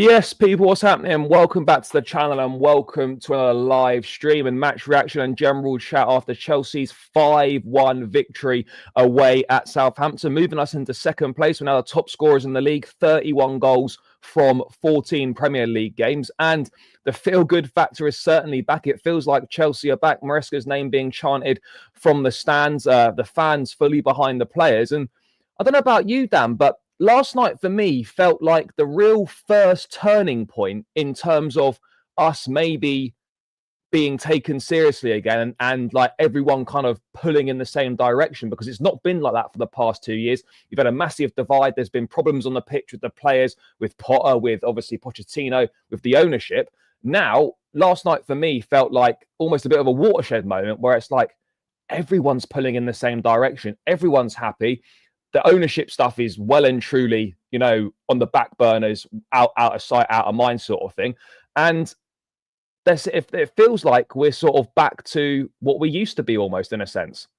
Yes, people, what's happening? Welcome back to the channel and welcome to another live stream and match reaction and general chat after Chelsea's 5-1 victory away at Southampton, moving us into second place. We're now the top scorers in the league, 31 goals from 14 Premier League games. And the feel-good factor is certainly back. It feels like Chelsea are back. Maresca's name being chanted from the stands, the fans fully behind the players. And I don't know about you, Dan, but last night for me felt like the real first turning point in terms of us maybe being taken seriously again and like everyone kind of pulling in the same direction, because it's not been like that for the past 2 years. You've had a massive divide. There's been problems on the pitch with the players, with Potter, with obviously Pochettino, with the ownership. Now, last night for me felt like almost a bit of a watershed moment where it's like everyone's pulling in the same direction. Everyone's happy. The ownership stuff is well and truly, on the back burners, out of sight, out of mind sort of thing. And it feels like we're sort of back to what we used to be almost, in a sense.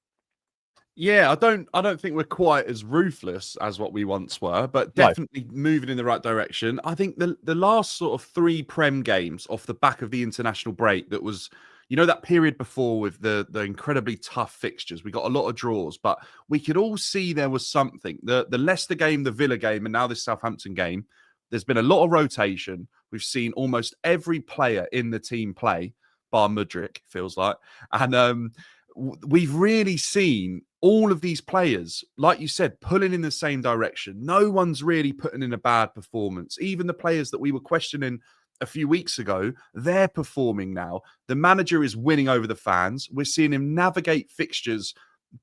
Yeah, I don't think we're quite as ruthless as what we once were, but definitely moving in the right direction. I think the last sort of 3 Prem games off the back of the international break, that was, that period before with the incredibly tough fixtures, we got a lot of draws, but we could all see there was something. The Leicester game, the Villa game, and now this Southampton game, there's been a lot of rotation. We've seen almost every player in the team play, bar Mudryk, feels like. And we've really seen all of these players, like you said, pulling in the same direction. No one's really putting in a bad performance. Even the players that we were questioning a few weeks ago, they're performing now. The manager is winning over the fans. We're seeing him navigate fixtures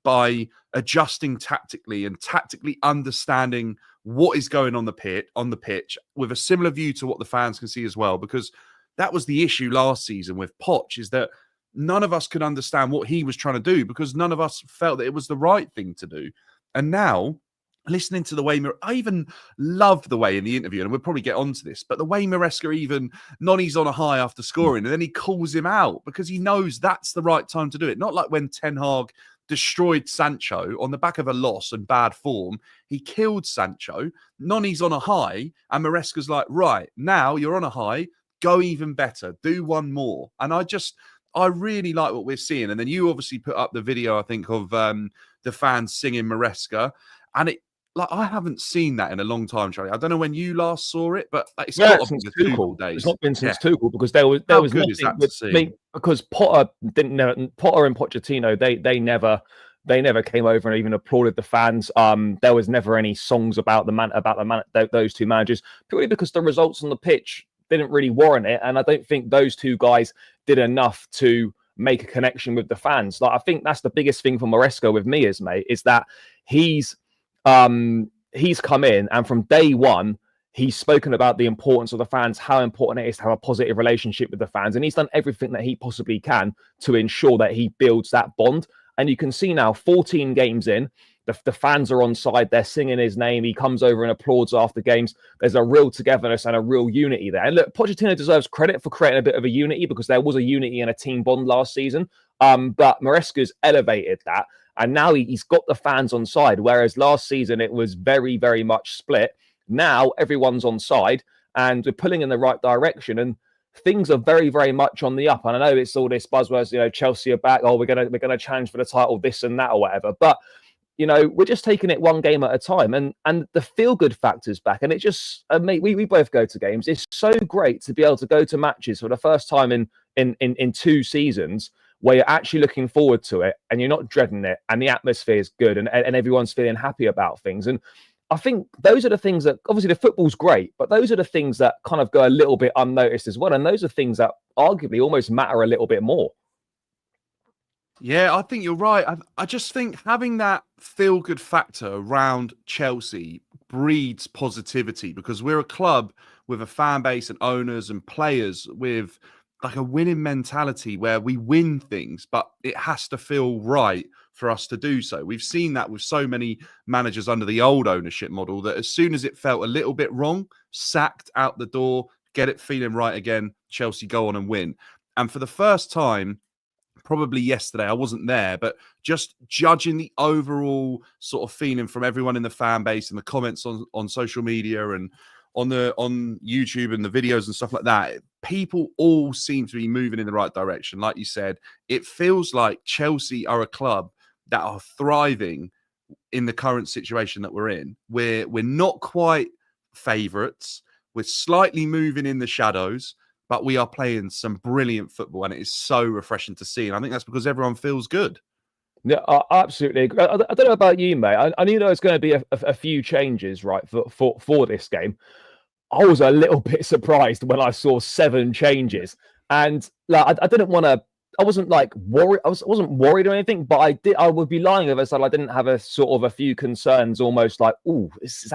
by adjusting tactically and tactically understanding what is going on the pitch with a similar view to what the fans can see as well, because that was the issue last season with Poch, is that none of us could understand what he was trying to do because none of us felt that it was the right thing to do. And now, listening to the way, I even love the way in the interview, and we'll probably get onto this, but the way Maresca even Nonny's on a high after scoring, and then he calls him out because he knows that's the right time to do it. Not like when Ten Hag destroyed Sancho on the back of a loss and bad form. He killed Sancho. Nonny's on a high, and Maresca's like, right, now you're on a high, go even better, do one more. And I really like what we're seeing. And then you obviously put up the video, I think, of the fans singing Maresca. And I haven't seen that in a long time, Charlie. I don't know when you last saw it, but it's got to be the Tuchel days. It's not been since Tuchel, because there was nothing with me, because Potter and Pochettino, they never came over and even applauded the fans. There was never any songs about those two managers, purely because the results on the pitch didn't really warrant it. And I don't think those two guys did enough to make a connection with the fans. Like, I think that's the biggest thing for Maresca with me is that he's come in, and from day one, he's spoken about the importance of the fans, how important it is to have a positive relationship with the fans. And he's done everything that he possibly can to ensure that he builds that bond. And you can see now, 14 games in, the fans are on side. They're singing his name. He comes over and applauds after games. There's a real togetherness and a real unity there. And look, Pochettino deserves credit for creating a bit of a unity, because there was a unity and a team bond last season. But Maresca's elevated that. And now he's got the fans on side, whereas last season it was very, very much split. Now everyone's on side and we're pulling in the right direction, and things are very, very much on the up. And I know it's all this buzzwords, Chelsea are back. Oh, we're gonna challenge for the title, this and that or whatever. But we're just taking it one game at a time, and the feel-good factor's back. And it just, mate, we both go to games. It's so great to be able to go to matches for the first time in 2 seasons, where you're actually looking forward to it and you're not dreading it, and the atmosphere is good, and everyone's feeling happy about things. And I think those are the things that, obviously the football's great, but those are the things that kind of go a little bit unnoticed as well. And those are things that arguably almost matter a little bit more. Yeah, I think you're right. I just think having that feel-good factor around Chelsea breeds positivity, because we're a club with a fan base and owners and players with like a winning mentality where we win things, but it has to feel right for us to do so. We've seen that with so many managers under the old ownership model, that as soon as it felt a little bit wrong, sacked, out the door, get it feeling right again, Chelsea go on and win. And for the first time, probably yesterday, I wasn't there, but just judging the overall sort of feeling from everyone in the fan base and the comments on social media and on YouTube and the videos and stuff like that, people all seem to be moving in the right direction. Like you said, it feels like Chelsea are a club that are thriving in the current situation that we're in. We're not quite favourites. We're slightly moving in the shadows, but we are playing some brilliant football, and it is so refreshing to see. And I think that's because everyone feels good. Yeah, I absolutely agree. I don't know about you, mate. I knew there was going to be a few changes, right, for this game. I was a little bit surprised when I saw 7 changes, and like I didn't want to. I wasn't like worried. I wasn't worried or anything, but I did. I would be lying if I said I didn't have a sort of a few concerns, almost like, oh, this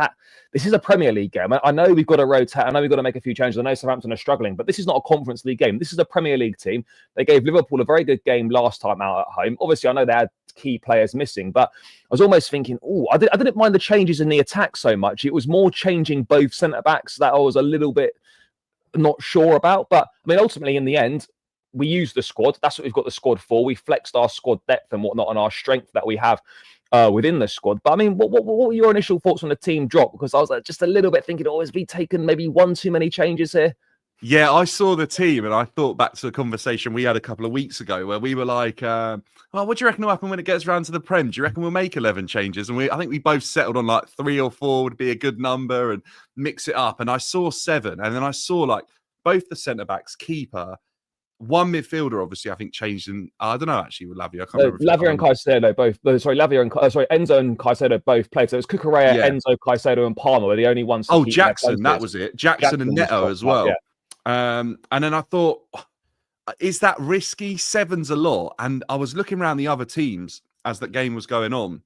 is a Premier League game. I know we've got to rotate. I know we've got to make a few changes. I know Southampton are struggling, but this is not a Conference League game. This is a Premier League team. They gave Liverpool a very good game last time out at home. Obviously, I know they had key players missing, but I was almost thinking, oh, I didn't mind the changes in the attack so much. It was more changing both centre backs that I was a little bit not sure about. But I mean, ultimately, in the end, we used the squad. That's what we've got the squad for. We flexed our squad depth and whatnot and our strength that we have within the squad. But I mean, what were your initial thoughts when the team dropped? Because I was just a little bit thinking, oh, has we taken maybe one too many changes here? Yeah, I saw the team and I thought back to a conversation we had a couple of weeks ago where we were like, well, what do you reckon will happen when it gets around to the Prem? Do you reckon we'll make 11 changes? And I think we both settled on like 3 or 4 would be a good number and mix it up. And I saw 7. And then I saw like both the centre-backs, keeper, one midfielder, obviously, I think changed. And I don't know, actually, with Lavia. I can't remember. Lavia and Caicedo both. Enzo and Caicedo both played. So it was Cucurella, Enzo, Caicedo, and Palmer were the only ones. Oh, Jackson, that was it. Jackson and Neto as well. Yeah. And then I thought, is that risky? 7's a lot. And I was looking around the other teams as that game was going on.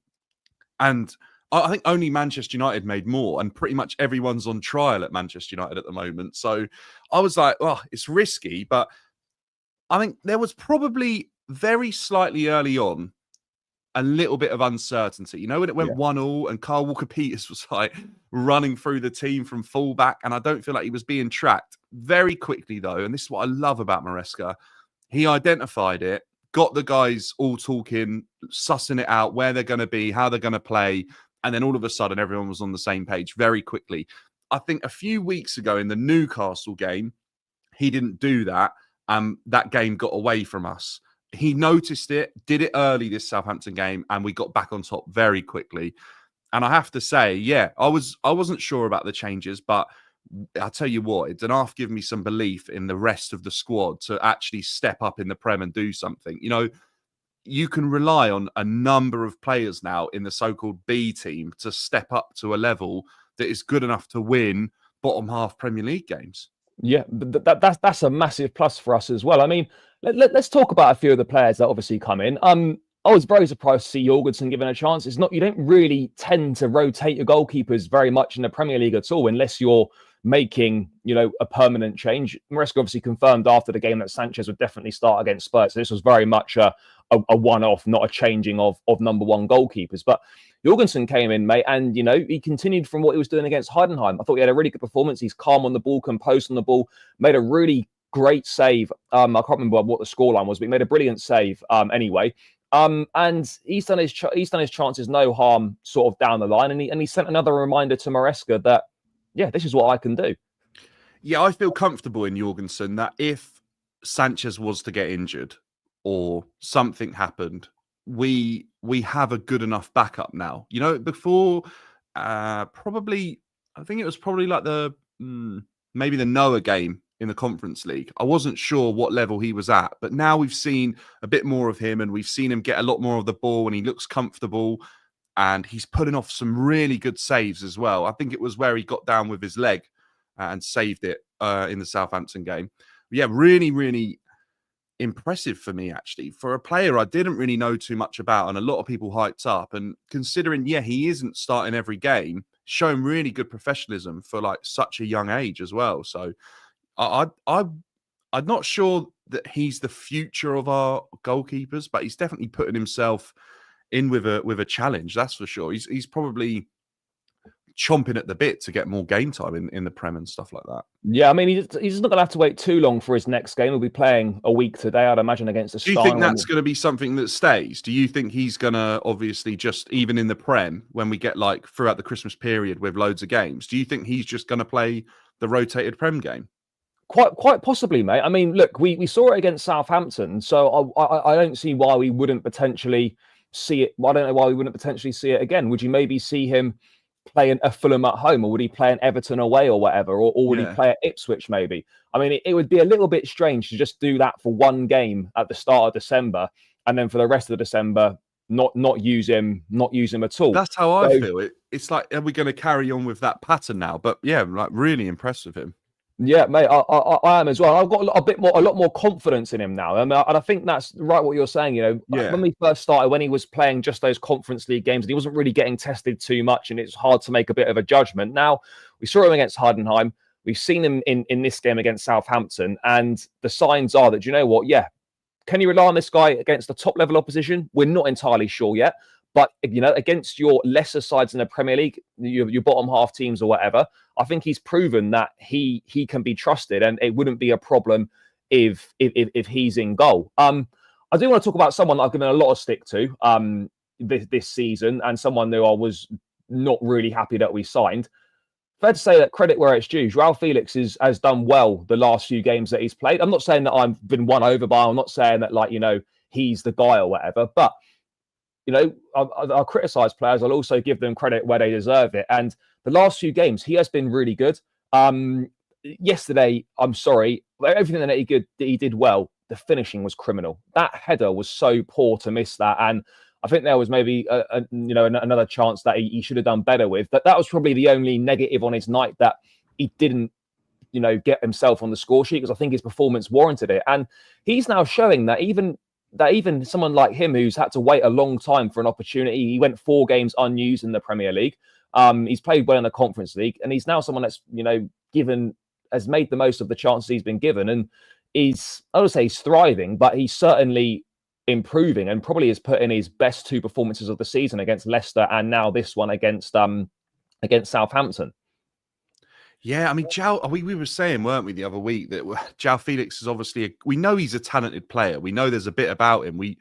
And I think only Manchester United made more. And pretty much everyone's on trial at Manchester United at the moment. So I was like, well, it's risky. But I think there was probably very slightly early on a little bit of uncertainty. You know, when it went 1-1 and Kyle Walker-Peters was like running through the team from fullback, and I don't feel like he was being tracked. Very quickly, though, and this is what I love about Maresca, he identified it, got the guys all talking, sussing it out, where they're going to be, how they're going to play, and then all of a sudden everyone was on the same page very quickly. I think a few weeks ago in the Newcastle game, he didn't do that. That game got away from us. He noticed it, did it early this Southampton game, and we got back on top very quickly. And I have to say, yeah, I wasn't sure about the changes, but I'll tell you what, it's enough give me some belief in the rest of the squad to actually step up in the Prem and do something. You know, you can rely on a number of players now in the so-called B team to step up to a level that is good enough to win bottom half Premier League games. Yeah, that's a massive plus for us as well. I mean, let's talk about a few of the players that obviously come in. I was very surprised to see Jorgenson given a chance. It's not, you don't really tend to rotate your goalkeepers very much in the Premier League at all, unless you're making, a permanent change. Maresca obviously confirmed after the game that Sanchez would definitely start against Spurs. So this was very much a one-off, not a changing of number one goalkeepers. But Jorgenson came in, mate, and, he continued from what he was doing against Heidenheim. I thought he had a really good performance. He's calm on the ball, composed on the ball, made a really great save. I can't remember what the scoreline was, but he made a brilliant save anyway. And he's done his chances no harm sort of down the line. And he sent another reminder to Maresca that, yeah, this is what I can do. Yeah, I feel comfortable in Jorgenson that if Sanchez was to get injured or something happened, we have a good enough backup now. Before probably, I think it was probably like maybe the Noah game in the Conference League. I wasn't sure what level he was at, but now we've seen a bit more of him and we've seen him get a lot more of the ball and he looks comfortable and he's putting off some really good saves as well. I think it was where he got down with his leg and saved it in the Southampton game. Yeah, really, really impressive for me, actually, for a player I didn't really know too much about and a lot of people hyped up. And considering, he isn't starting every game, showing really good professionalism for like such a young age as well. So I'm not sure that he's the future of our goalkeepers, but he's definitely putting himself in with a challenge. That's for sure. He's probably chomping at the bit to get more game time in the Prem and stuff like that. Yeah, I mean, he's not going to have to wait too long for his next game. He'll be playing a week today, I'd imagine, against the Star. Do you think that's going to be something that stays? Do you think he's going to, obviously, just even in the Prem, when we get like throughout the Christmas period with loads of games, do you think he's just going to play the rotated Prem game? Quite possibly, mate. I mean, look, we saw it against Southampton, so I don't see why we wouldn't potentially see it. I don't know why we wouldn't potentially see it again. Would you maybe see him playing a Fulham at home, or would he play an Everton away or whatever, or would he play at Ipswich maybe? I mean, it would be a little bit strange to just do that for one game at the start of December, and then for the rest of December not use him at all. That's how I feel. It's like, are we going to carry on with that pattern now? But yeah, I'm like really impressed with him. Yeah, mate, I am as well. I've got a lot more confidence in him now, and I think that's right what you're saying. You know, when we first started, when he was playing just those Conference League games, and he wasn't really getting tested too much, and it's hard to make a bit of a judgment. Now we saw him against Heidenheim, we've seen him in this game against Southampton, and the signs are that, you know what? Yeah, can you rely on this guy against the top level opposition? We're not entirely sure yet. But, you know, against your lesser sides in the Premier League, your bottom half teams or whatever, I think he's proven that he can be trusted, and it wouldn't be a problem if he's in goal. I do want to talk about someone that I've given a lot of stick to this season, and someone who I was not really happy that we signed. Fair to say that credit where it's due. Joao Felix has done well the last few games that he's played. I'm not saying that I've been won over by him. I'm not saying that, like, you know, he's the guy or whatever, but you know, I'll criticize players. I'll also give them credit where they deserve it. And the last few games, he has been really good. Yesterday, I'm sorry, everything that he did well, the finishing was criminal. That header was so poor to miss that. And I think there was maybe another chance that he should have done better with. But that was probably the only negative on his night, that he didn't, you know, get himself on the score sheet, because I think his performance warranted it. And he's now showing that even someone like him, who's had to wait a long time for an opportunity, he went 4 games unused in the Premier League. He's played well in the Conference League, and he's now someone that's, you know, has made the most of the chances he's been given, and I would say he's thriving, but he's certainly improving, and probably has put in his best 2 performances of the season against Leicester, and now this one against Southampton. Yeah, I mean, we were saying, weren't we, the other week, that Joao Felix is obviously, we know he's a talented player. We know there's a bit about him. We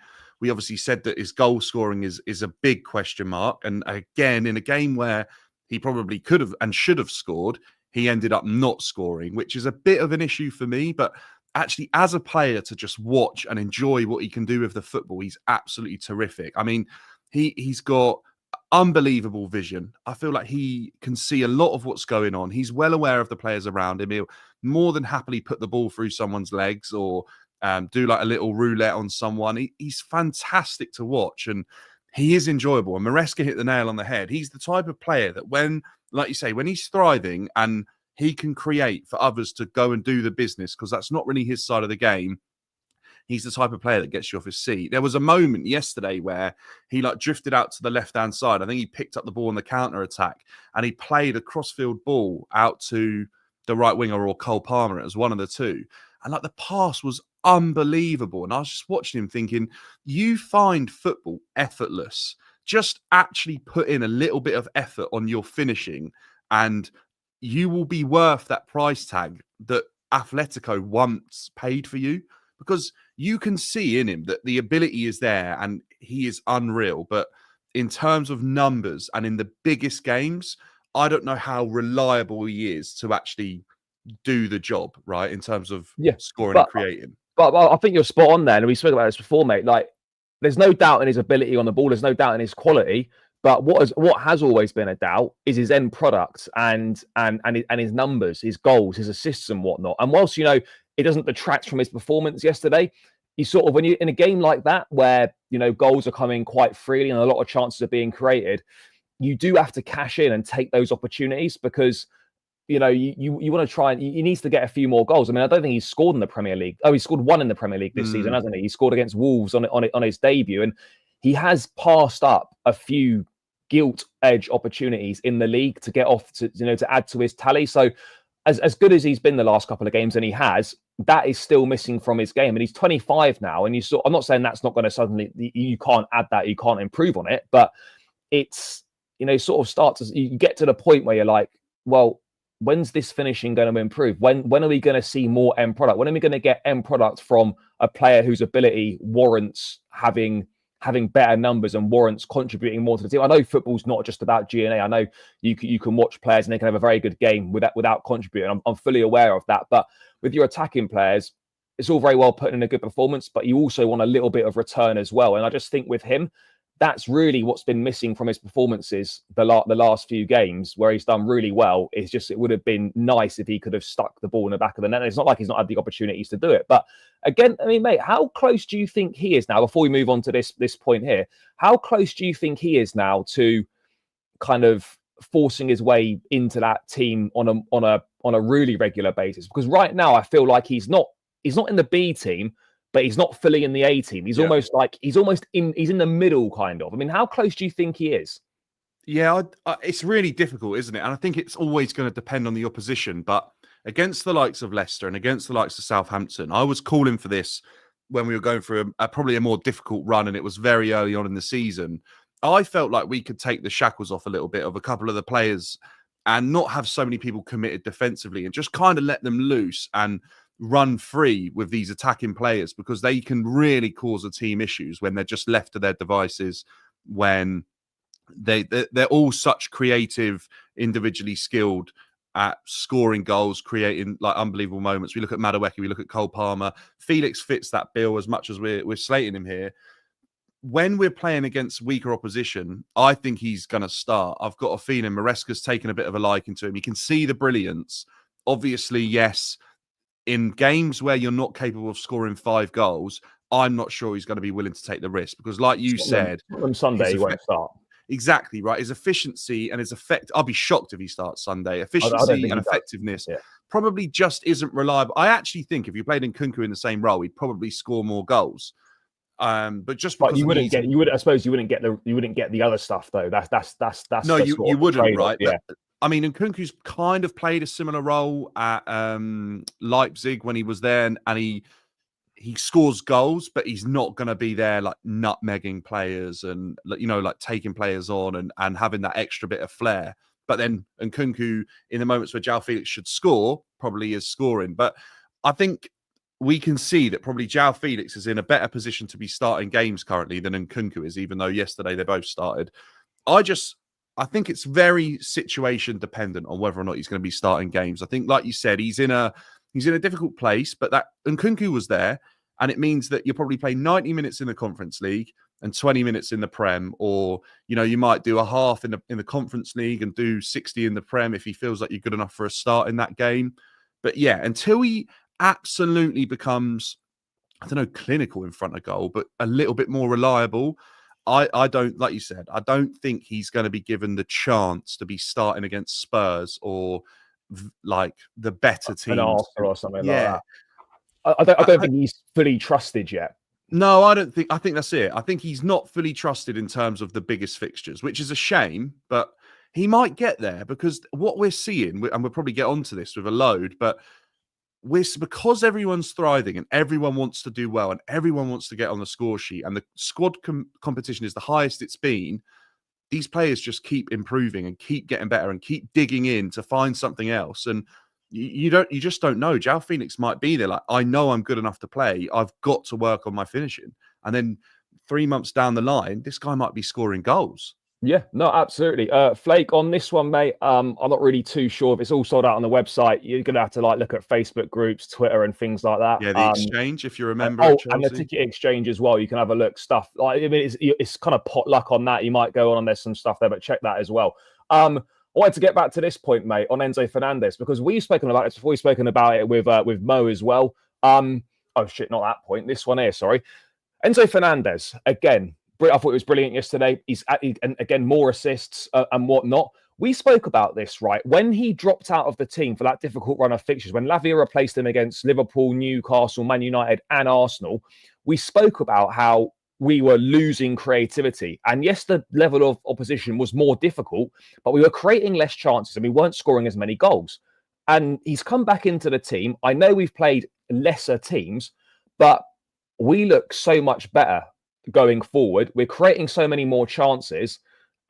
obviously said that his goal scoring is a big question mark. And again, in a game where he probably could have and should have scored, he ended up not scoring, which is a bit of an issue for me. But actually, as a player, to just watch and enjoy what he can do with the football, he's absolutely terrific. I mean, he's got unbelievable vision. I feel like he can see a lot of what's going on. He's well aware of the players around him. He'll more than happily put the ball through someone's legs, or do like a little roulette on someone. He's fantastic to watch, and he is enjoyable. And Maresca hit the nail on the head. He's the type of player that when, like you say, when he's thriving and he can create for others to go and do the business, because that's not really his side of the game, he's the type of player that gets you off his seat. There was a moment yesterday where he like drifted out to the left-hand side. I think he picked up the ball on the counter-attack, and he played a cross-field ball out to the right winger or Cole Palmer. It was one of the two. And like the pass was unbelievable. And I was just watching him thinking, you find football effortless. Just actually put in a little bit of effort on your finishing, and you will be worth that price tag that Atletico once paid for you. Because you can see in him that the ability is there and he is unreal. But in terms of numbers and in the biggest games, I don't know how reliable he is to actually do the job, right? In terms of scoring and creating. But I think you're spot on there. And we spoke about this before, mate. Like, there's no doubt in his ability on the ball. There's no doubt in his quality. But what has always been a doubt is his end product and his numbers, his goals, his assists and whatnot. And whilst, you know, it doesn't detract from his performance yesterday, you sort of, when you're in a game like that where, you know, goals are coming quite freely and a lot of chances are being created, you do have to cash in and take those opportunities, because, you know, you want to try and he needs to get a few more goals. I mean, I don't think he's scored in the Premier League. Oh, he scored 1 in the Premier League this season, hasn't he? He scored against Wolves on his debut, and he has passed up a few gilt edge opportunities in the league to get off to, you know, to add to his tally. So as good as he's been the last couple of games, and he has, that is still missing from his game. And he's 25 now. And I'm not saying that's not going to suddenly, you can't add that, you can't improve on it, but it's sort of start to, you get to the point where you're like, well, when's this finishing going to improve? When are we going to see more end product? When are we going to get end product from a player whose ability warrants having better numbers and warrants contributing more to the team? I know football's not just about G&A. I know you can watch players and they can have a very good game without contributing. I'm fully aware of that. But with your attacking players, it's all very well putting in a good performance, but you also want a little bit of return as well. And I just think with him, that's really what's been missing from his performances the last few games, where he's done really well. It's just, it would have been nice if he could have stuck the ball in the back of the net. And it's not like he's not had the opportunities to do it. But again, I mean, mate, how close do you think he is now, before we move on to this point here, how close do you think he is now to kind of forcing his way into that team on a really regular basis? Because right now I feel like he's not in the B team, but he's not fully in the A team. He's almost in the middle, kind of. I mean, how close do you think he is? Yeah, it's really difficult, isn't it? And I think it's always going to depend on the opposition. But against the likes of Leicester and against the likes of Southampton, I was calling for this when we were going through probably a more difficult run, and it was very early on in the season. I felt like we could take the shackles off a little bit of a couple of the players and not have so many people committed defensively, and just kind of let them loose and run free with these attacking players, because they can really cause a team issues when they're just left to their devices, when they're all such creative, individually skilled at scoring goals, creating like unbelievable moments. We look at Madueke, we look at Cole Palmer. Felix fits that bill as much as we're slating him here. When we're playing against weaker opposition, I think he's going to start. I've got a feeling Maresca's taken a bit of a liking to him. You can see the brilliance. Obviously, yes, in games where you're not capable of scoring 5 goals, I'm not sure he's going to be willing to take the risk, because like you said, on Sunday he won't start. Exactly right. His efficiency and his effect, I'll be shocked if he starts Sunday. Efficiency and effectiveness probably just isn't reliable. I actually think if you played Nkunku in the same role, he'd probably score more goals. But just because you wouldn't get the other stuff though. That's no, you wouldn't, right? Yeah. I mean, Nkunku's kind of played a similar role at Leipzig when he was there, and he scores goals, but he's not going to be there like nutmegging players and, like taking players on and having that extra bit of flair. But then Nkunku, in the moments where Joao Felix should score, probably is scoring. But I think we can see that probably Joao Felix is in a better position to be starting games currently than Nkunku is, even though yesterday they both started. I think it's very situation dependent on whether or not he's going to be starting games. I think, like you said, he's in a difficult place, but that Nkunku was there, and it means that you're probably playing 90 minutes in the Conference League and 20 minutes in the Prem, or you might do a half in the Conference League and do 60 in the Prem if he feels like you're good enough for a start in that game. But yeah, until he absolutely becomes, I don't know, clinical in front of goal, but a little bit more reliable, I don't, like you said, I don't think he's going to be given the chance to be starting against Spurs or like the better teams. Or something like that. I don't think he's fully trusted yet. No, I don't think. I think that's it. I think he's not fully trusted in terms of the biggest fixtures, which is a shame, but he might get there, because what we're seeing, and we'll probably get onto this with a load, but because everyone's thriving and everyone wants to do well and everyone wants to get on the score sheet, and the squad competition is the highest it's been, these players just keep improving and keep getting better and keep digging in to find something else. And you just don't know. Joao Felix might be there like, I know I'm good enough to play, I've got to work on my finishing. And then 3 months down the line, this guy might be scoring goals. Yeah, no, absolutely. Flake, on this one, mate, I'm not really too sure if it's all sold out on the website. You're going to have to look at Facebook groups, Twitter and things like that. Yeah, the exchange, if you remember. And the ticket exchange as well. You can have a look. Stuff it's kind of potluck on that. You might go on, there's some stuff there, but check that as well. I wanted to get back to this point, mate, on Enzo Fernandez, because we've spoken about this before. We've spoken about it with Mo as well. Oh, shit, not that point. This one here, sorry. Enzo Fernandez, again, I thought it was brilliant yesterday. And again, more assists and whatnot. We spoke about this, right? When he dropped out of the team for that difficult run of fixtures, when Lavia replaced him against Liverpool, Newcastle, Man United and Arsenal, we spoke about how we were losing creativity. And yes, the level of opposition was more difficult, but we were creating less chances and we weren't scoring as many goals. And he's come back into the team. I know we've played lesser teams, but we look so much better going forward. We're creating so many more chances.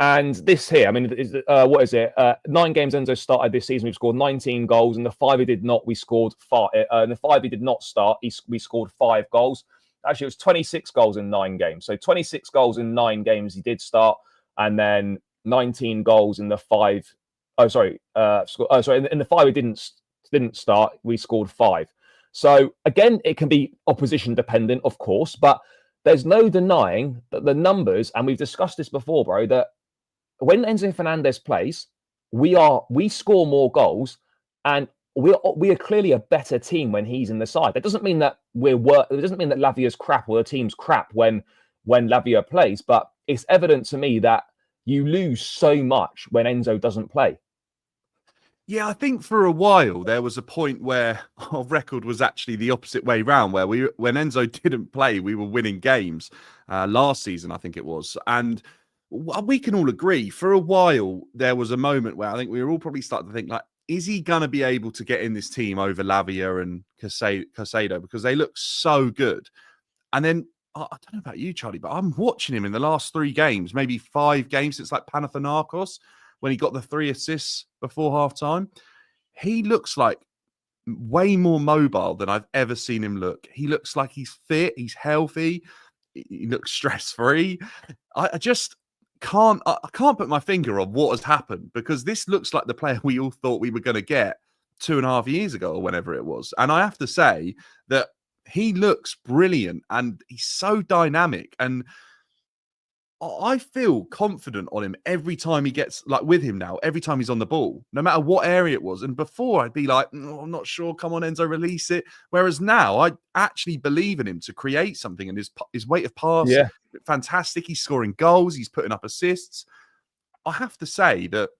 And this here, I mean, what is it? 9 games Enzo started this season. We've scored 19 goals. And the 5 he did not, we scored 5. And the 5 he did not start, we scored 5 goals. Actually, it was 26 goals in 9 games. So 26 goals in 9 games he did start. And then 19 goals in the 5. In the 5 he didn't start, we scored 5. So again, it can be opposition dependent, of course, but there's no denying that the numbers, and we've discussed this before, bro, that when Enzo Fernandez plays, we score more goals, and we are clearly a better team when he's in the side. That doesn't mean that it doesn't mean that Lavia's crap or the team's crap when Lavia plays, but it's evident to me that you lose so much when Enzo doesn't play. Yeah, I think for a while there was a point where our record was actually the opposite way round, where when Enzo didn't play, we were winning games last season, I think it was. And we can all agree, for a while, there was a moment where I think we were all probably starting to think, like, is he going to be able to get in this team over Lavia and Caicedo? Because they look so good. And then, I don't know about you, Charlie, but I'm watching him in the last 3 games, maybe 5 games since like Panathinaikos, when he got the 3 assists before halftime. He looks like way more mobile than I've ever seen him look. He looks like he's fit, he's healthy, he looks stress-free. I just can't put my finger on what has happened, because this looks like the player we all thought we were going to get 2.5 years ago or whenever it was. And I have to say that he looks brilliant and he's so dynamic, and I feel confident on him every time he gets, like, with him now, every time he's on the ball, no matter what area it was. And before I'd be like, I'm not sure, come on, Enzo, release it. Whereas now I actually believe in him to create something, and his weight of pass, fantastic. He's scoring goals, he's putting up assists. I have to say that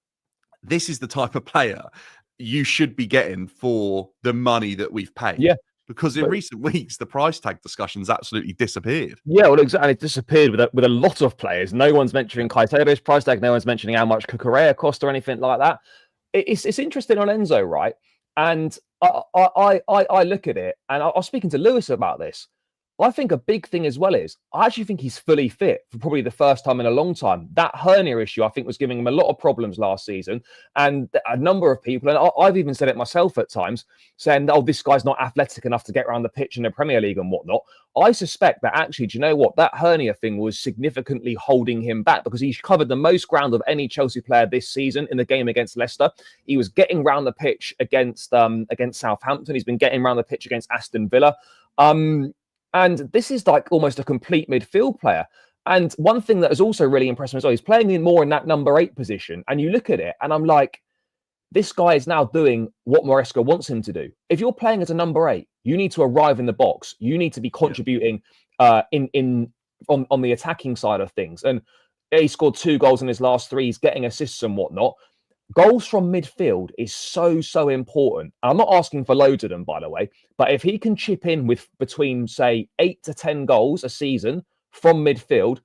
this is the type of player you should be getting for the money that we've paid. Yeah. Because in recent weeks, the price tag discussion's absolutely disappeared. Yeah, well, exactly. It disappeared with a lot of players. No one's mentioning Caicedo's price tag. No one's mentioning how much Cucurella cost or anything like that. It's interesting on Enzo, right? And I look at it, and I was speaking to Lewis about this. I think a big thing as well is I actually think he's fully fit for probably the first time in a long time. That hernia issue, I think, was giving him a lot of problems last season. And a number of people, and I've even said it myself at times, saying, oh, this guy's not athletic enough to get around the pitch in the Premier League and whatnot. I suspect that actually, do you know what? That hernia thing was significantly holding him back, because he's covered the most ground of any Chelsea player this season in the game against Leicester. He was getting around the pitch against Southampton. He's been getting around the pitch against Aston Villa. And this is like almost a complete midfield player. And one thing that has also really impressed me as well, he's playing in that number 8 position. And you look at it and I'm like, this guy is now doing what Maresca wants him to do. If you're playing as a number 8, you need to arrive in the box. You need to be contributing on the attacking side of things. And he scored 2 goals in his last 3. He's getting assists and whatnot. Goals from midfield is so important. I'm not asking for loads of them, by the way, but if he can chip in with between, say, 8 to 10 goals a season from midfield,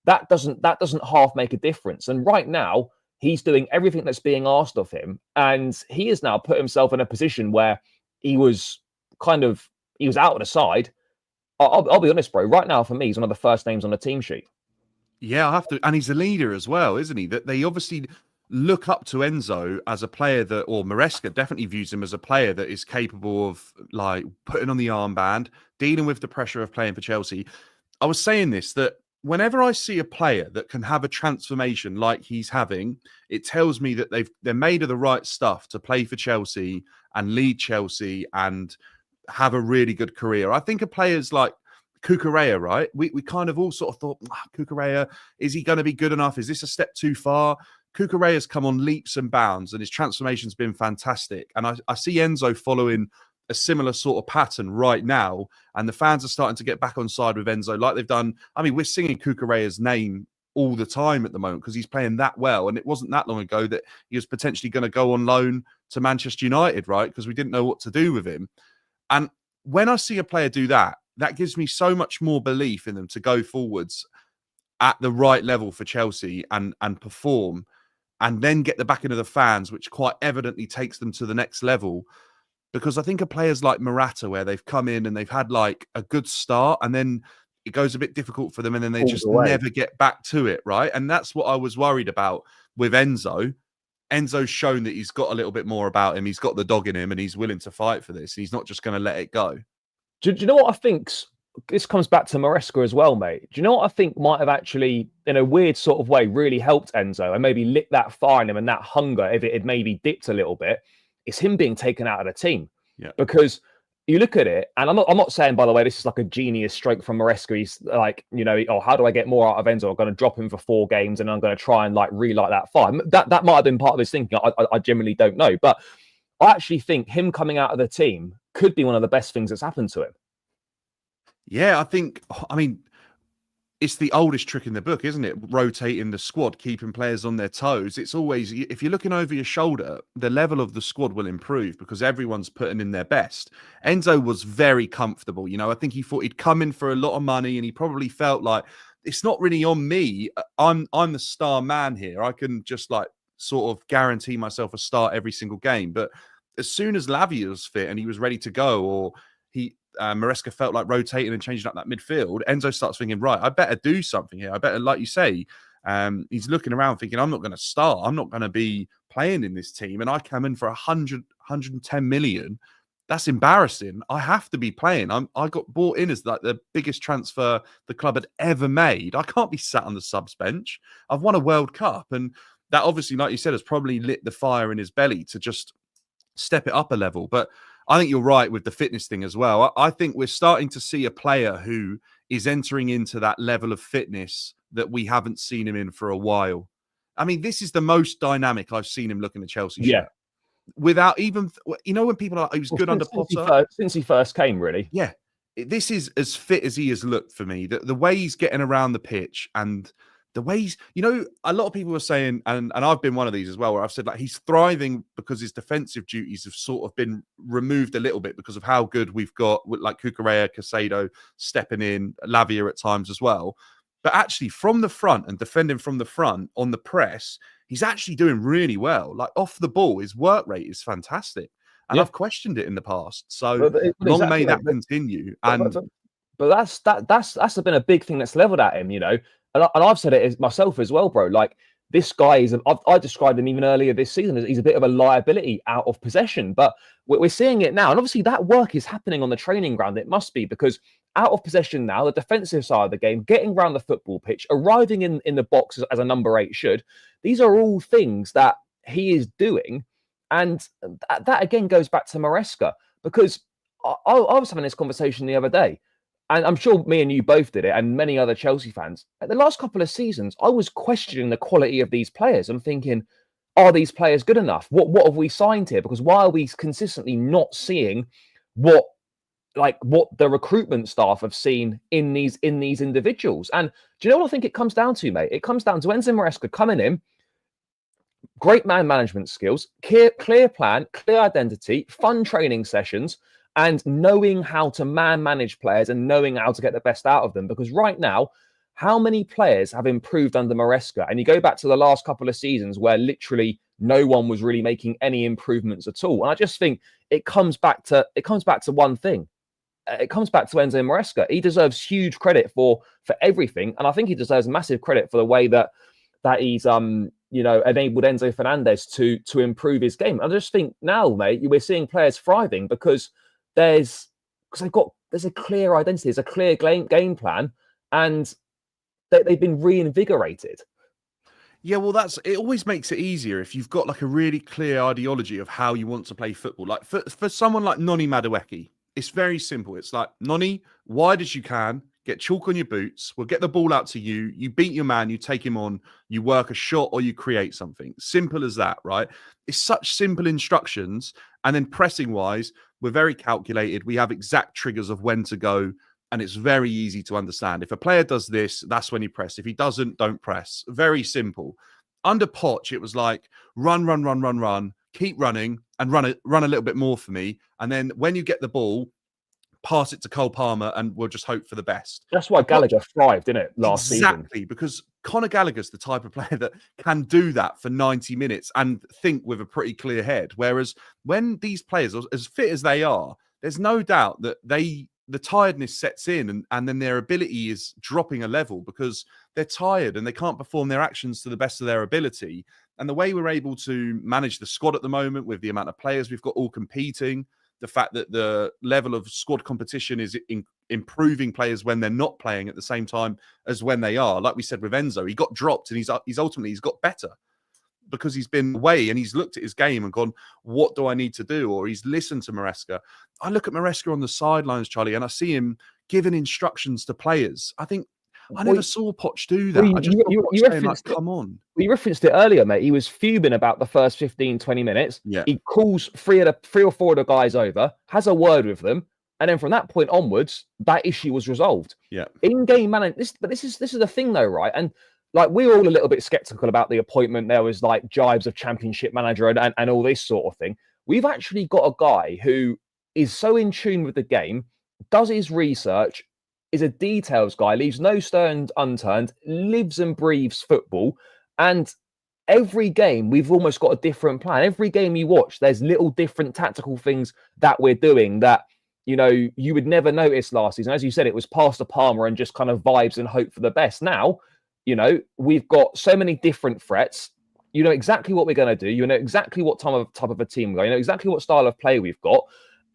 that doesn't half make a difference. And right now, he's doing everything that's being asked of him, and he has now put himself in a position where he was out of the side. I'll be honest, bro. Right now, for me, he's one of the first names on the team sheet. Yeah, I have to, and he's a leader as well, isn't he? That they obviously look up to Enzo as a player that, or Maresca definitely views him as a player that is capable of, like, putting on the armband, dealing with the pressure of playing for Chelsea. I was saying this, that whenever I see a player that can have a transformation like he's having, it tells me that they're made of the right stuff to play for Chelsea and lead Chelsea and have a really good career. I think of players like Cucurella, right? We kind of all sort of thought, Cucurella, is he going to be good enough? Is this a step too far? Cucurella's come on leaps and bounds, and his transformation's been fantastic. And I see Enzo following a similar sort of pattern right now, and the fans are starting to get back on side with Enzo like they've done. I mean, we're singing Cucurella's name all the time at the moment because he's playing that well, and it wasn't that long ago that he was potentially going to go on loan to Manchester United, right? Because we didn't know what to do with him. And when I see a player do that, that gives me so much more belief in them to go forwards at the right level for Chelsea and perform, and then get the backing of the fans, which quite evidently takes them to the next level. Because I think of players like Morata, where they've come in and they've had like a good start, and then it goes a bit difficult for them, and then they Falls just away. never get back to it, right? And that's what I was worried about with Enzo. Enzo's shown that he's got a little bit more about him. He's got the dog in him, and he's willing to fight for this. He's not just going to let it go. Do you know what I think? This comes back to Maresca as well, mate. Do you know what I think might have actually, in a weird sort of way, really helped Enzo and maybe lit that fire in him and that hunger, if it had maybe dipped a little bit, is him being taken out of the team. Yeah. Because you look at it, and I'm not saying, by the way, this is like a genius stroke from Maresca. He's like, oh, how do I get more out of Enzo? I'm going to drop him for 4 games and I'm going to try and like relight that fire. That might have been part of his thinking. I generally don't know. But I actually think him coming out of the team could be one of the best things that's happened to him. Yeah, I mean, it's the oldest trick in the book, isn't it? Rotating the squad, keeping players on their toes. It's always, if you're looking over your shoulder, the level of the squad will improve because everyone's putting in their best. Enzo was very comfortable. I think he thought he'd come in for a lot of money, and he probably felt like, it's not really on me. I'm the star man here. I can just like sort of guarantee myself a start every single game. But as soon as Lavia was fit and he was ready to go, or Maresca felt like rotating and changing up that midfield, Enzo starts thinking, right, I better do something here. I better, like you say, he's looking around thinking, I'm not going to start. I'm not going to be playing in this team. And I come in for 110 million. That's embarrassing. I have to be playing. I got bought in as like the biggest transfer the club had ever made. I can't be sat on the subs bench. I've won a World Cup. And that obviously, like you said, has probably lit the fire in his belly to just step it up a level. But I think you're right with the fitness thing as well. I think we're starting to see a player who is entering into that level of fitness that we haven't seen him in for a while. I mean, this is the most dynamic I've seen him look in the Chelsea shirt. Without even, when people are, he was good under Potter. Since he first came, really. Yeah. This is as fit as he has looked for me. The way he's getting around the pitch, and the way he's, a lot of people were saying, and I've been one of these as well, where I've said like he's thriving because his defensive duties have sort of been removed a little bit because of how good we've got with like Cucurella, Caicedo stepping in, Lavia at times as well. But actually from the front and defending from the front on the press, he's actually doing really well. Like off the ball, his work rate is fantastic. And I've questioned it in the past. So long may that continue. But that's been a big thing that's leveled at him, And I've said it myself as well, bro. Like this guy is, I described him even earlier this season as he's a bit of a liability out of possession. But we're seeing it now. And obviously that work is happening on the training ground. It must be, because out of possession now, the defensive side of the game, getting around the football pitch, arriving in the box as a number 8 should. These are all things that he is doing. And that again goes back to Maresca, because I was having this conversation the other day, and I'm sure me and you both did it, and many other Chelsea fans. At the last couple of seasons, I was questioning the quality of these players. I'm thinking, are these players good enough? What have we signed here? Because why are we consistently not seeing what the recruitment staff have seen in these individuals? And do you know what I think it comes down to, mate? It comes down to Enzo Maresca coming in, great man management skills, clear plan, clear identity, fun training sessions, and knowing how to manage players and knowing how to get the best out of them. Because right now, how many players have improved under Maresca? And you go back to the last couple of seasons where literally no one was really making any improvements at all. And I just think it comes back to one thing. It comes back to Enzo Maresca. He deserves huge credit for everything, and I think he deserves massive credit for the way that he's enabled Enzo Fernandez to improve his game. I just think now, mate, we're seeing players thriving because there's a clear identity, there's a clear game plan, and they've been reinvigorated. Yeah, well, it always makes it easier if you've got like a really clear ideology of how you want to play football. Like for someone like Noni Madueke, it's very simple. It's like, Noni, wide as you can, get chalk on your boots. We'll get the ball out to you. You beat your man, you take him on, you work a shot or you create something. Simple as that, right? It's such simple instructions. And then pressing wise, we're very calculated. We have exact triggers of when to go. And it's very easy to understand. If a player does this, that's when you press. If he doesn't, don't press. Very simple. Under Poch, it was like run, keep running and run a little bit more for me. And then when you get the ball, pass it to Cole Palmer and we'll just hope for the best. That's why Gallagher thrived, didn't it, last season? Exactly, because Conor Gallagher's the type of player that can do that for 90 minutes and think with a pretty clear head. Whereas when these players are as fit as they are, there's no doubt that they the tiredness sets in, and then their ability is dropping a level because they're tired and they can't perform their actions to the best of their ability. And the way we're able to manage the squad at the moment with the amount of players we've got all competing, the fact that the level of squad competition is improving players when they're not playing at the same time as when they are. Like we said with Enzo, he got dropped and he's ultimately got better because he's been away and he's looked at his game and gone, what do I need to do? Or he's listened to Maresca. I look at Maresca on the sidelines, Charlie, and I see him giving instructions to players. I think I never saw Poch do that. I just you referenced come on. Well, you referenced it earlier, mate. He was fuming about the first 15, 20 minutes. Yeah. He calls three or four of the guys over, has a word with them, and then from that point onwards, that issue was resolved. Yeah. In-game management. This is the thing, though, right? And like we were all a little bit skeptical about the appointment. There was like jibes of championship manager and all this sort of thing. We've actually got a guy who is so in tune with the game, does his research, is a details guy, leaves no stone unturned, lives and breathes football. And every game, we've almost got a different plan. Every game you watch, there's little different tactical things that we're doing that, you know, you would never notice last season. As you said, it was past the Palmer and just kind of vibes and hope for the best. Now, you know, we've got so many different threats. You know exactly what we're going to do. You know exactly what type of a team we're going. You know exactly what style of play we've got.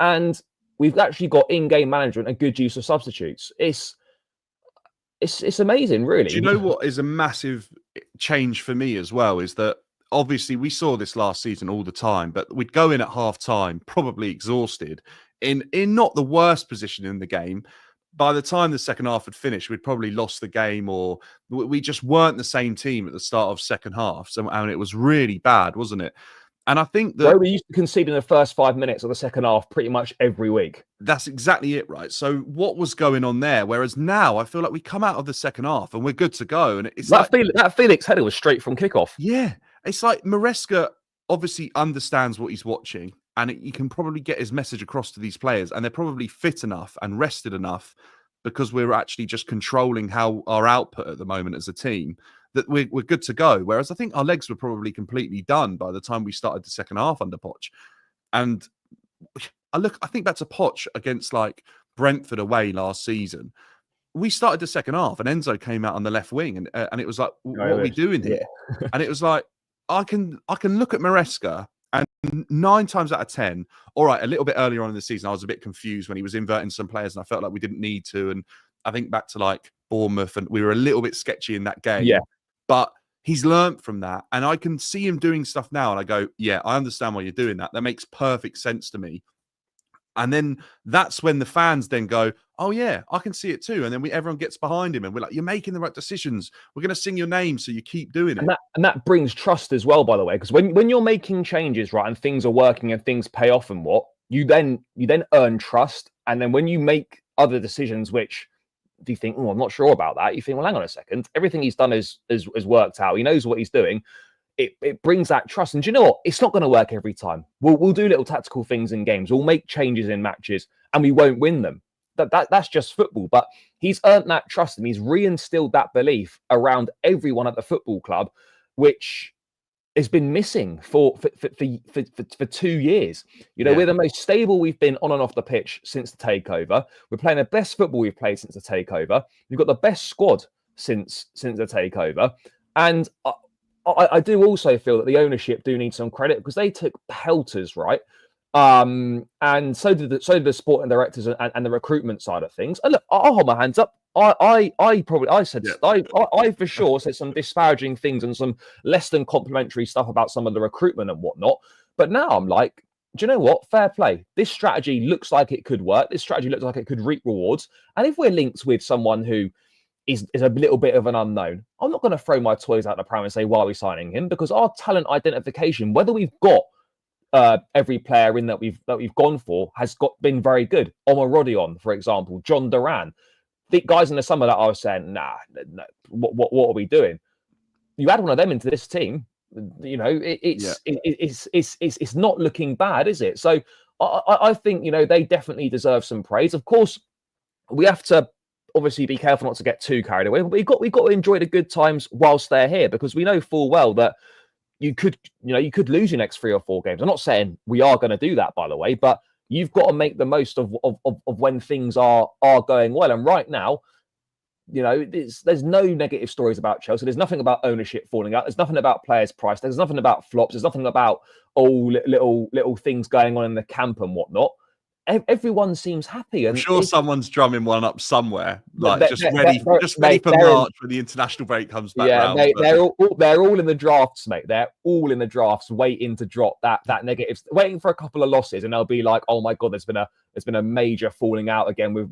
And we've actually got in-game management and good use of substitutes. It's amazing, really. Do you know what is a massive change for me as well? Is that obviously we saw this last season all the time, but we'd go in at half time, probably exhausted, in not the worst position in the game. By the time the second half had finished, we'd probably lost the game, or we just weren't the same team at the start of second half. So, and it was really bad, wasn't it? And I think that we used to concede in the first 5 minutes of the second half pretty much every week. That's exactly it, right? So what was going on there? Whereas now I feel like we come out of the second half and we're good to go. And it's that Felix header was straight from kickoff. Yeah. It's like Maresca obviously understands what he's watching, and he can probably get his message across to these players, and they're probably fit enough and rested enough because we're actually just controlling how our output at the moment as a team, that we're good to go. Whereas I think our legs were probably completely done by the time we started the second half under Poch. And I think that's a Poch against like Brentford away last season. We started the second half and Enzo came out on the left wing, and it was like, what are we doing here? Yeah. And it was like, I can look at Maresca, and 9 times out of 10, all right, a little bit earlier on in the season, I was a bit confused when he was inverting some players and I felt like we didn't need to. And I think back to like Bournemouth, and we were a little bit sketchy in that game. Yeah. But he's learned from that. And I can see him doing stuff now. And I go, yeah, I understand why you're doing that. That makes perfect sense to me. And then that's when the fans then go, oh, yeah, I can see it too. And then everyone gets behind him and we're like, you're making the right decisions. We're going to sing your name, so you keep doing it. And that brings trust as well, by the way, because when you're making changes, right, and things are working and things pay off and what, you then earn trust. And then when you make other decisions, which do you think, oh, I'm not sure about that, you think, well, hang on a second, everything he's done is worked out. He knows what he's doing. It brings that trust. And do you know what? It's not going to work every time. We'll do little tactical things in games. We'll make changes in matches and we won't win them. That's just football. But he's earned that trust and he's reinstilled that belief around everyone at the football club, which has been missing for 2 years. You know, we're the most stable we've been on and off the pitch since the takeover. We're playing the best football we've played since the takeover. We've got the best squad since the takeover. And I do also feel that the ownership do need some credit because they took pelters, right? And so did the sporting directors and the recruitment side of things. And look, I'll hold my hands up. I for sure said some disparaging things and some less than complimentary stuff about some of the recruitment and whatnot. But now I'm like, do you know what? Fair play. This strategy looks like it could work. This strategy looks like it could reap rewards. And if we're linked with someone who is a little bit of an unknown, I'm not going to throw my toys out the pram and say, why are we signing him? Because our talent identification, whether we've got every player in that we've gone for, has been very good. Omar Rodion, for example, John Duran. The guys in the summer that I was saying, nah, what are we doing? You add one of them into this team, you know, it's not looking bad, is it? So I think, you know, they definitely deserve some praise. Of course, we have to obviously be careful not to get too carried away, but we've got to enjoy the good times whilst they're here, because we know full well that you could lose your next 3 or 4 games. I'm not saying we are going to do that, by the way, but you've got to make the most of when things are going well. And right now, there's no negative stories about Chelsea. There's nothing about ownership falling out. There's nothing about players' price. There's nothing about flops. There's nothing about little things going on in the camp and whatnot. Everyone seems happy. And I'm sure someone's drumming one up somewhere, like just ready for March when the international break comes back. Yeah, they're all in the drafts, mate. They're all in the drafts, waiting to drop that negative, waiting for a couple of losses, and they'll be like, "Oh my god, there's been a major falling out again with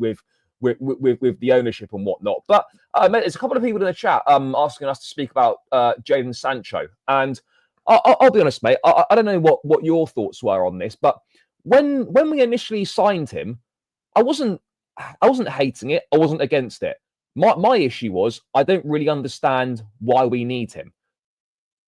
the ownership and whatnot." But there's a couple of people in the chat asking us to speak about Jadon Sancho, and I'll be honest, mate. I don't know what your thoughts were on this, but when we initially signed him, I wasn't hating it. I wasn't against it. My issue was I don't really understand why we need him.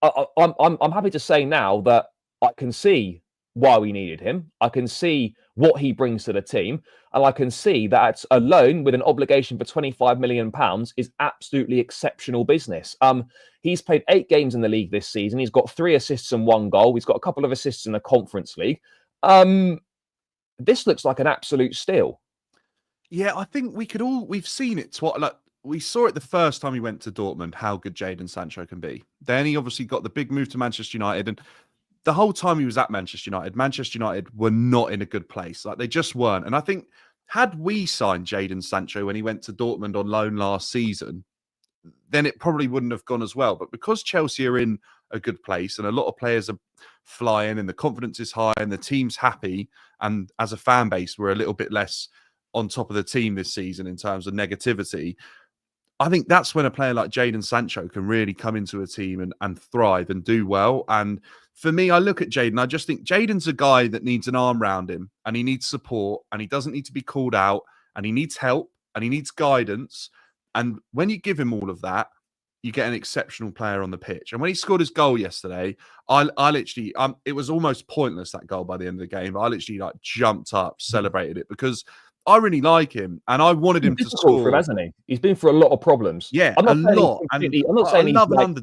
I'm happy to say now that I can see why we needed him. I can see what he brings to the team, and I can see that a loan with an obligation for £25 million is absolutely exceptional business. He's played 8 games in the league this season. He's got 3 assists and 1 goal. He's got a couple of assists in the Conference League. This looks like an absolute steal. Yeah, I think we've seen it. We saw it the first time he went to Dortmund, how good Jadon Sancho can be. Then he obviously got the big move to Manchester United, and the whole time he was at Manchester United were not in a good place. Like, they just weren't. And I think had we signed Jadon Sancho when he went to Dortmund on loan last season, then it probably wouldn't have gone as well. But because Chelsea are in a good place and a lot of players are flying and the confidence is high and the team's happy, and as a fan base, we're a little bit less on top of the team this season in terms of negativity, I think that's when a player like Jadon Sancho can really come into a team and thrive and do well. And for me, I look at Jadon, I just think Jadon's a guy that needs an arm around him, and he needs support, and he doesn't need to be called out, and he needs help, and he needs guidance. And when you give him all of that, you get an exceptional player on the pitch. And when he scored his goal yesterday, I literally, it was almost pointless, that goal, by the end of the game. I literally jumped up, celebrated it, because I really like him, and I wanted him to score. For him, hasn't he? He's been through a lot of problems. Yeah, I'm not saying he's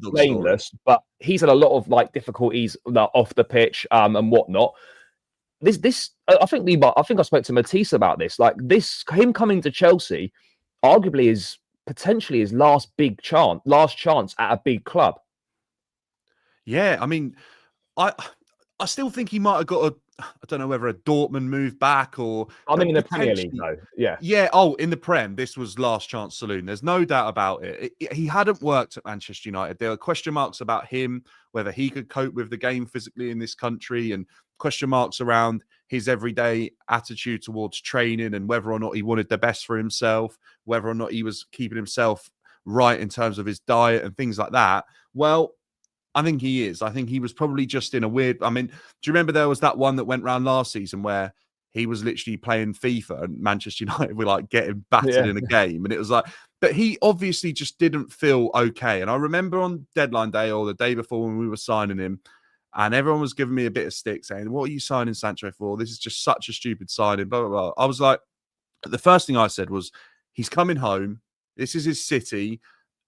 blameless, but he's had a lot of difficulties off the pitch and whatnot. I think I spoke to Matisse about this. Him coming to Chelsea, arguably is potentially his last chance at a big club. Yeah, I mean, I still think he might have got I don't know whether a Dortmund move back or... I mean, in the Premier League, though. Yeah. Yeah. Oh, in the Prem, this was last chance saloon. There's no doubt about it. He hadn't worked at Manchester United. There were question marks about him, whether he could cope with the game physically in this country, and question marks around his everyday attitude towards training and whether or not he wanted the best for himself, whether or not he was keeping himself right in terms of his diet and things like that. Well, I think he is. I think he was probably just in a weird... I mean, do you remember there was that one that went round last season where he was literally playing FIFA and Manchester United were getting battered in a game? And it was but he obviously just didn't feel okay. And I remember on deadline day or the day before when we were signing him, and everyone was giving me a bit of stick saying, "What are you signing Sancho for? This is just such a stupid signing, blah, blah, blah." I was like, the first thing I said was, he's coming home. This is his city.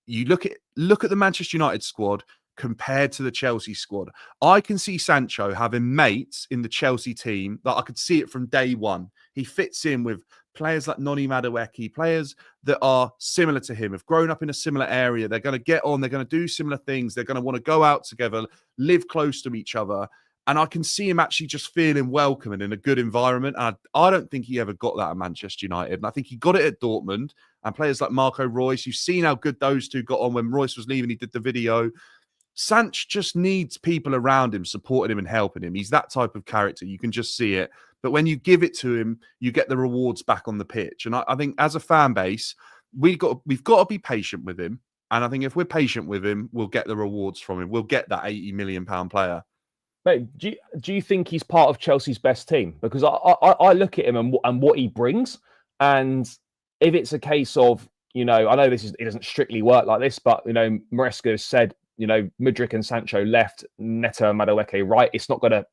You look at the Manchester United squad compared to the Chelsea squad. I can see Sancho having mates in the Chelsea team that I could see it from day one. He fits in with players like Noni Madueke, players that are similar to him, have grown up in a similar area. They're going to get on. They're going to do similar things. They're going to want to go out together, live close to each other. And I can see him actually just feeling welcome and in a good environment. And I don't think he ever got that at Manchester United. And I think he got it at Dortmund. And players like Marco Reus, you've seen how good those two got on when Reus was leaving. He did the video. Sancho just needs people around him, supporting him and helping him. He's that type of character. You can just see it. But when you give it to him, you get the rewards back on the pitch. And I think as a fan base, we've got to be patient with him. And I think if we're patient with him, we'll get the rewards from him. We'll get that £80 million player. Mate, do you think he's part of Chelsea's best team? Because I look at him and what he brings. And if it's a case of, I know it doesn't strictly work like this, but, Maresca has said, Mudryk and Sancho left, Neto and Madueke right. It's not going to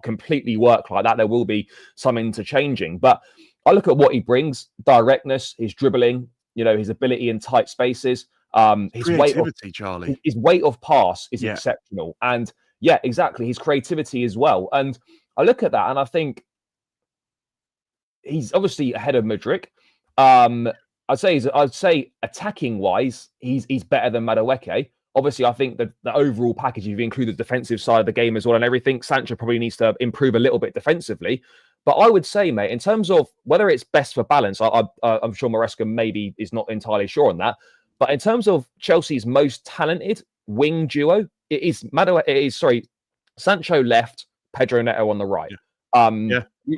completely work like that. There will be some interchanging. But I look at what he brings: directness, his dribbling, his ability in tight spaces, his weight of pass is exceptional. And yeah, exactly, his creativity as well. And I look at that and I think he's obviously ahead of Mudryk. I'd say attacking wise, he's better than Madueke. Obviously, I think that the overall package, if you include the defensive side of the game as well and everything, Sancho probably needs to improve a little bit defensively. But I would say, mate, in terms of whether it's best for balance, I'm sure Maresca maybe is not entirely sure on that. But in terms of Chelsea's most talented wing duo, it is Sancho left, Pedro Neto on the right.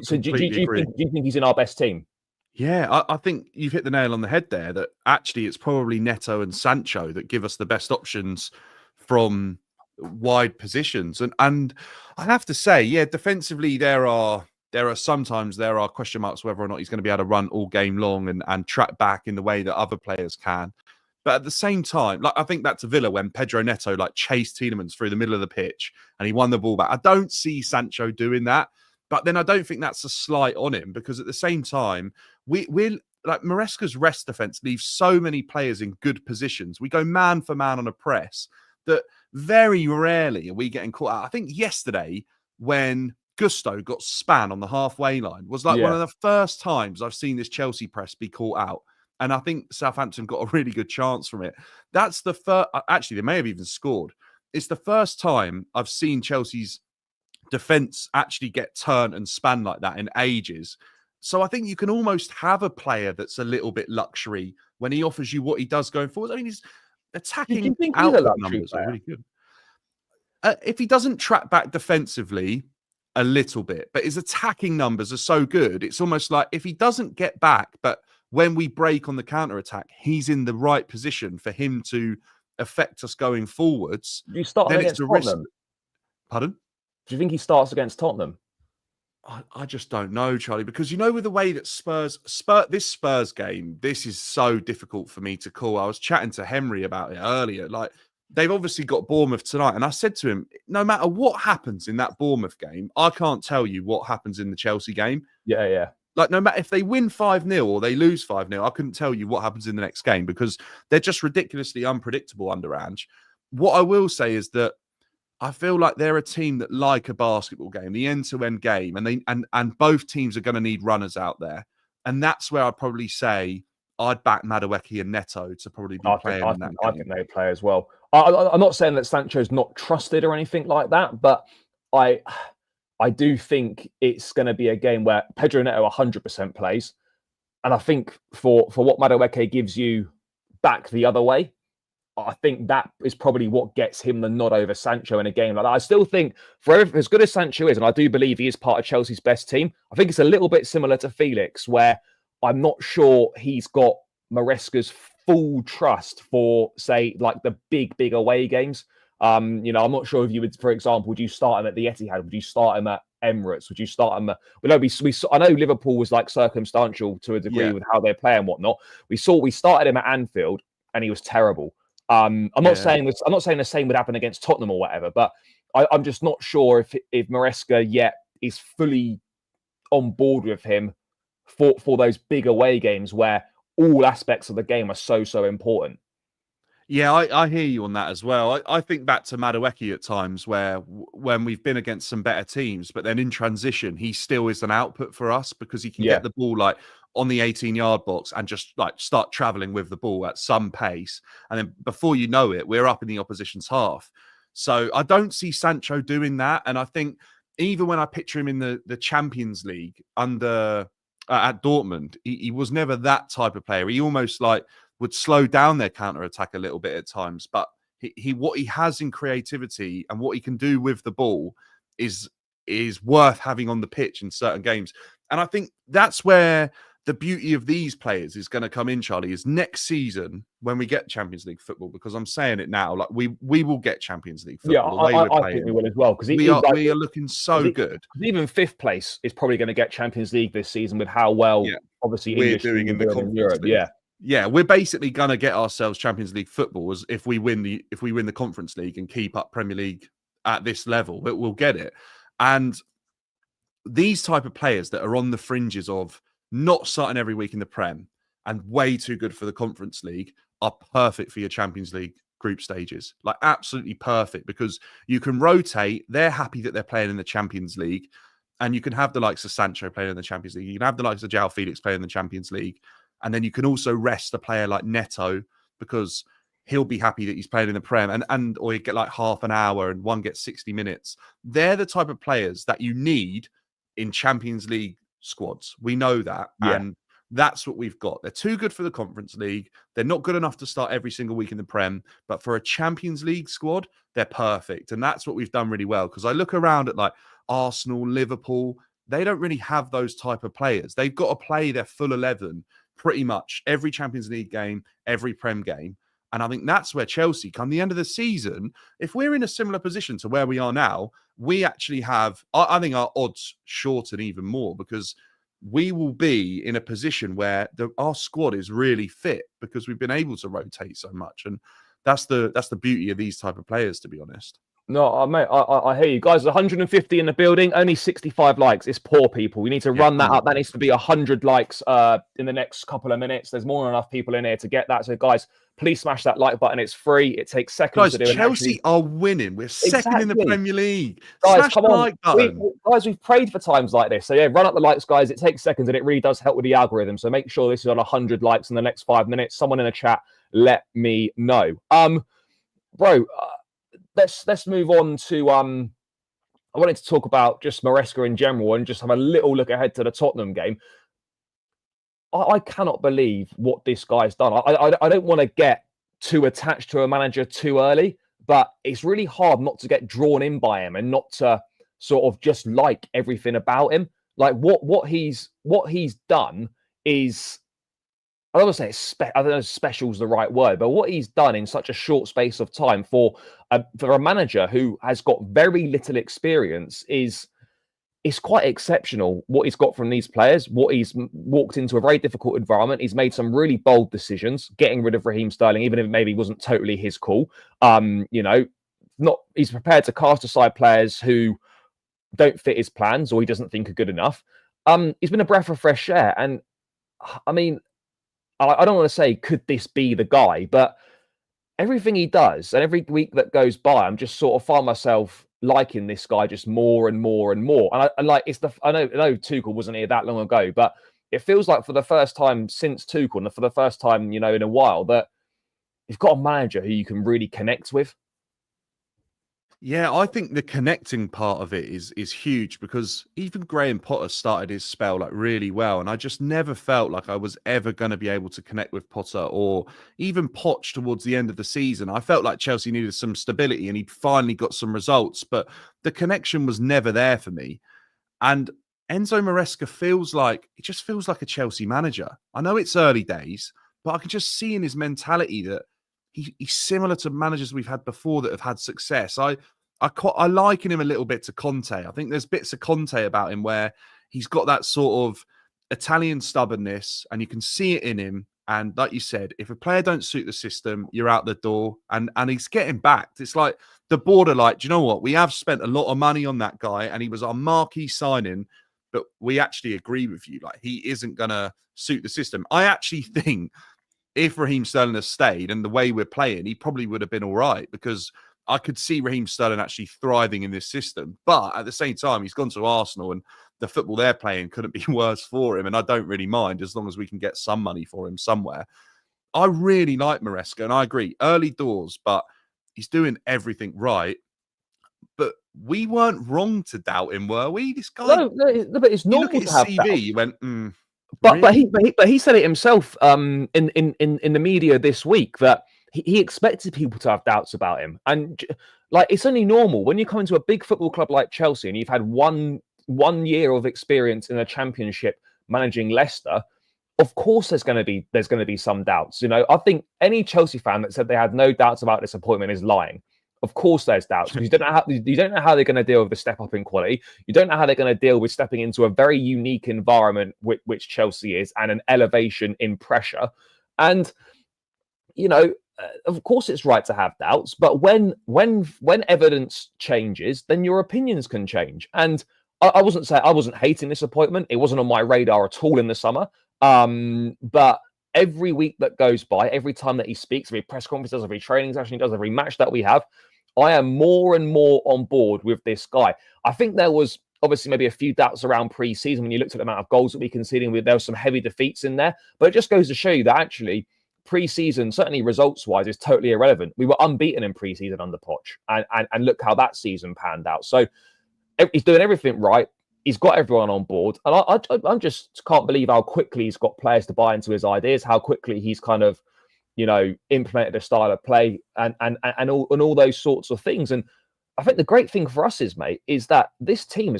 So do you think he's in our best team? Yeah, I think you've hit the nail on the head there, that actually it's probably Neto and Sancho that give us the best options from wide positions. And I have to say, yeah, defensively there are sometimes question marks whether or not he's going to be able to run all game long and track back in the way that other players can. But at the same time, like I think back to Villa when Pedro Neto like chased Tielemans through the middle of the pitch and he won the ball back. I don't see Sancho doing that. But then I don't think that's a slight on him, because at the same time, we're like Maresca's rest defense leaves so many players in good positions. We go man for man on a press that very rarely are we getting caught out. I think yesterday when Gusto got span on the halfway line was like one of the first times I've seen this Chelsea press be caught out. And I think Southampton got a really good chance from it. That's the first, actually, they may have even scored. It's the first time I've seen Chelsea's defense actually get turned and span like that in ages. So I think you can almost have a player that's a little bit luxury when he offers you what he does going forward. I mean, his attacking output numbers are really good. If he doesn't track back defensively a little bit, but his attacking numbers are so good, it's almost like if he doesn't get back, but when we break on the counter-attack, he's in the right position for him to affect us going forwards. You start against Tottenham. Pardon? Do you think he starts against Tottenham? I just don't know, Charlie, because you know, with the way that this Spurs game, this is so difficult for me to call. I was chatting to Henry about it earlier. Like, they've obviously got Bournemouth tonight. And I said to him, no matter what happens in that Bournemouth game, I can't tell you what happens in the Chelsea game. Yeah. Like, no matter if they win 5-0 or they lose 5-0, I couldn't tell you what happens in the next game because they're just ridiculously unpredictable under Ange. What I will say is that I feel like they're a team that like a basketball game, the end-to-end game, and both teams are going to need runners out there. And that's where I'd probably say I'd back Madueke and Neto to probably be playing in that game. I think they play as well. I'm not saying that Sancho's not trusted or anything like that, but I do think it's going to be a game where Pedro Neto 100% plays. And I think for what Madueke gives you back the other way, I think that is probably what gets him the nod over Sancho in a game like that. I still think, for as good as Sancho is, and I do believe he is part of Chelsea's best team, I think it's a little bit similar to Felix, where I'm not sure he's got Maresca's full trust for, say, like the big away games. I'm not sure if you would, for example, would you start him at the Etihad? Would you start him at Emirates? Would you start him at... I know Liverpool was like circumstantial to a degree with how they play and whatnot. We started him at Anfield and he was terrible. I'm not saying the same would happen against Tottenham or whatever, but I'm just not sure if Maresca yet is fully on board with him for those big away games where all aspects of the game are so important. Yeah, I hear you on that as well. I think back to Madueke at times when we've been against some better teams, but then in transition, he still is an output for us because he can get the ball like on the 18-yard box and just like start traveling with the ball at some pace. And then before you know it, we're up in the opposition's half. So I don't see Sancho doing that. And I think even when I picture him in the Champions League under at Dortmund, he was never that type of player. He almost like would slow down their counter-attack a little bit at times. But what he has in creativity and what he can do with the ball is worth having on the pitch in certain games. And I think that's where the beauty of these players is going to come in, Charlie, is next season when we get Champions League football, because I'm saying it now, like we will get Champions League football. Yeah, I think we will as well, because we are looking so good. Even fifth place is probably going to get Champions League this season with how well, obviously, we're English doing in the Conference Europe. League. Yeah, we're basically going to get ourselves Champions League football as if we win the Conference League and keep up Premier League at this level, but we'll get it. And these type of players that are on the fringes of not starting every week in the Prem and way too good for the Conference League are perfect for your Champions League group stages. Like absolutely perfect, because you can rotate. They're happy that they're playing in the Champions League. And you can have the likes of Sancho playing in the Champions League. You can have the likes of Joao Felix playing in the Champions League. And then you can also rest a player like Neto because he'll be happy that he's playing in the Prem or you get like half an hour and one gets 60 minutes. They're the type of players that you need in Champions League squads. We know that. Yeah. And that's what we've got. They're too good for the Conference League. They're not good enough to start every single week in the Prem. But for a Champions League squad, they're perfect. And that's what we've done really well. Because I look around at like Arsenal, Liverpool, they don't really have those type of players. They've got to play their full 11 pretty much every Champions League game, every Prem game. And I think that's where Chelsea, come the end of the season, if we're in a similar position to where we are now, we actually have, I think our odds shorten even more because we will be in a position where our squad is really fit because we've been able to rotate so much. And that's the beauty of these type of players, to be honest. No, mate, I hear you guys. 150 in the building, only 65 likes. It's poor people. We need to run that up. That needs to be 100 likes in the next couple of minutes. There's more than enough people in here to get that. So, guys, please smash that like button. It's free. It takes seconds to do. Chelsea are winning. We're second in the Premier League. Guys, smash come the on. like button. We've prayed for times like this. So, yeah, run up the likes, guys. It takes seconds and it really does help with the algorithm. So, make sure this is on 100 likes in the next 5 minutes. Someone in the chat, let me know. Bro, let's move on to I wanted to talk about just Maresca in general and just have a little look ahead to the Tottenham game. I cannot believe what this guy's done. I don't want to get too attached to a manager too early, but it's really hard not to get drawn in by him and not to sort of just like everything about him. Like what he's done is, I don't want to say I don't know if special is the right word, but what he's done in such a short space of time for a manager who has got very little experience is quite exceptional. What he's got from these players, what he's walked into a very difficult environment. He's made some really bold decisions, getting rid of Raheem Sterling, even if it maybe wasn't totally his call. He's prepared to cast aside players who don't fit his plans or he doesn't think are good enough. He's been a breath of fresh air, and I mean, I don't want to say, could this be the guy? But everything he does and every week that goes by, I'm just sort of find myself liking this guy just more and more and more. And I know Tuchel wasn't here that long ago, but it feels like for the first time since Tuchel and for the first time, in a while, that you've got a manager who you can really connect with. Yeah, I think the connecting part of it is huge because even Graham Potter started his spell like really well, and I just never felt like I was ever going to be able to connect with Potter or even Poch towards the end of the season. I felt like Chelsea needed some stability, and he'd finally got some results, but the connection was never there for me. And Enzo Maresca feels like a Chelsea manager. I know it's early days, but I can just see in his mentality that he's similar to managers we've had before that have had success. I liken him a little bit to Conte. I think there's bits of Conte about him where he's got that sort of Italian stubbornness, and you can see it in him. And like you said, if a player don't suit the system, you're out the door. And he's getting backed. It's like the border, like, do you know what? We have spent a lot of money on that guy, and he was our marquee signing, but we actually agree with you. Like, he isn't going to suit the system. I actually think if Raheem Sterling has stayed and the way we're playing, he probably would have been all right because I could see Raheem Sterling actually thriving in this system. But at the same time, he's gone to Arsenal and the football they're playing couldn't be worse for him. And I don't really mind as long as we can get some money for him somewhere. I really like Maresca, and I agree, early doors, but he's doing everything right. But we weren't wrong to doubt him, were we? This guy, no, but it's normal you look to at have his that. CV, you went, But really? but he said it himself in the media this week that he expected people to have doubts about him, and like it's only normal when you come into a big football club like Chelsea and you've had one year of experience in a Championship managing Leicester. Of course, there's going to be some doubts. I think any Chelsea fan that said they had no doubts about this appointment is lying. Of course, there's doubts because you don't know how they're going to deal with the step up in quality. You don't know how they're going to deal with stepping into a very unique environment, which Chelsea is, and an elevation in pressure. And of course, it's right to have doubts, but when evidence changes, then your opinions can change. And I wasn't hating this appointment. It wasn't on my radar at all in the summer. But every week that goes by, every time that he speaks, every press conference does, every training session he does, every match that we have, I am more and more on board with this guy. I think there was obviously maybe a few doubts around pre-season when you looked at the amount of goals that we conceded. There were some heavy defeats in there, but it just goes to show you that actually pre-season, certainly results-wise, is totally irrelevant. We were unbeaten in pre-season under Poch, and look how that season panned out. So he's doing everything right. He's got everyone on board, and I just can't believe how quickly he's got players to buy into his ideas, how quickly he's kind of, implemented a style of play and all those sorts of things. And I think the great thing for us is that this team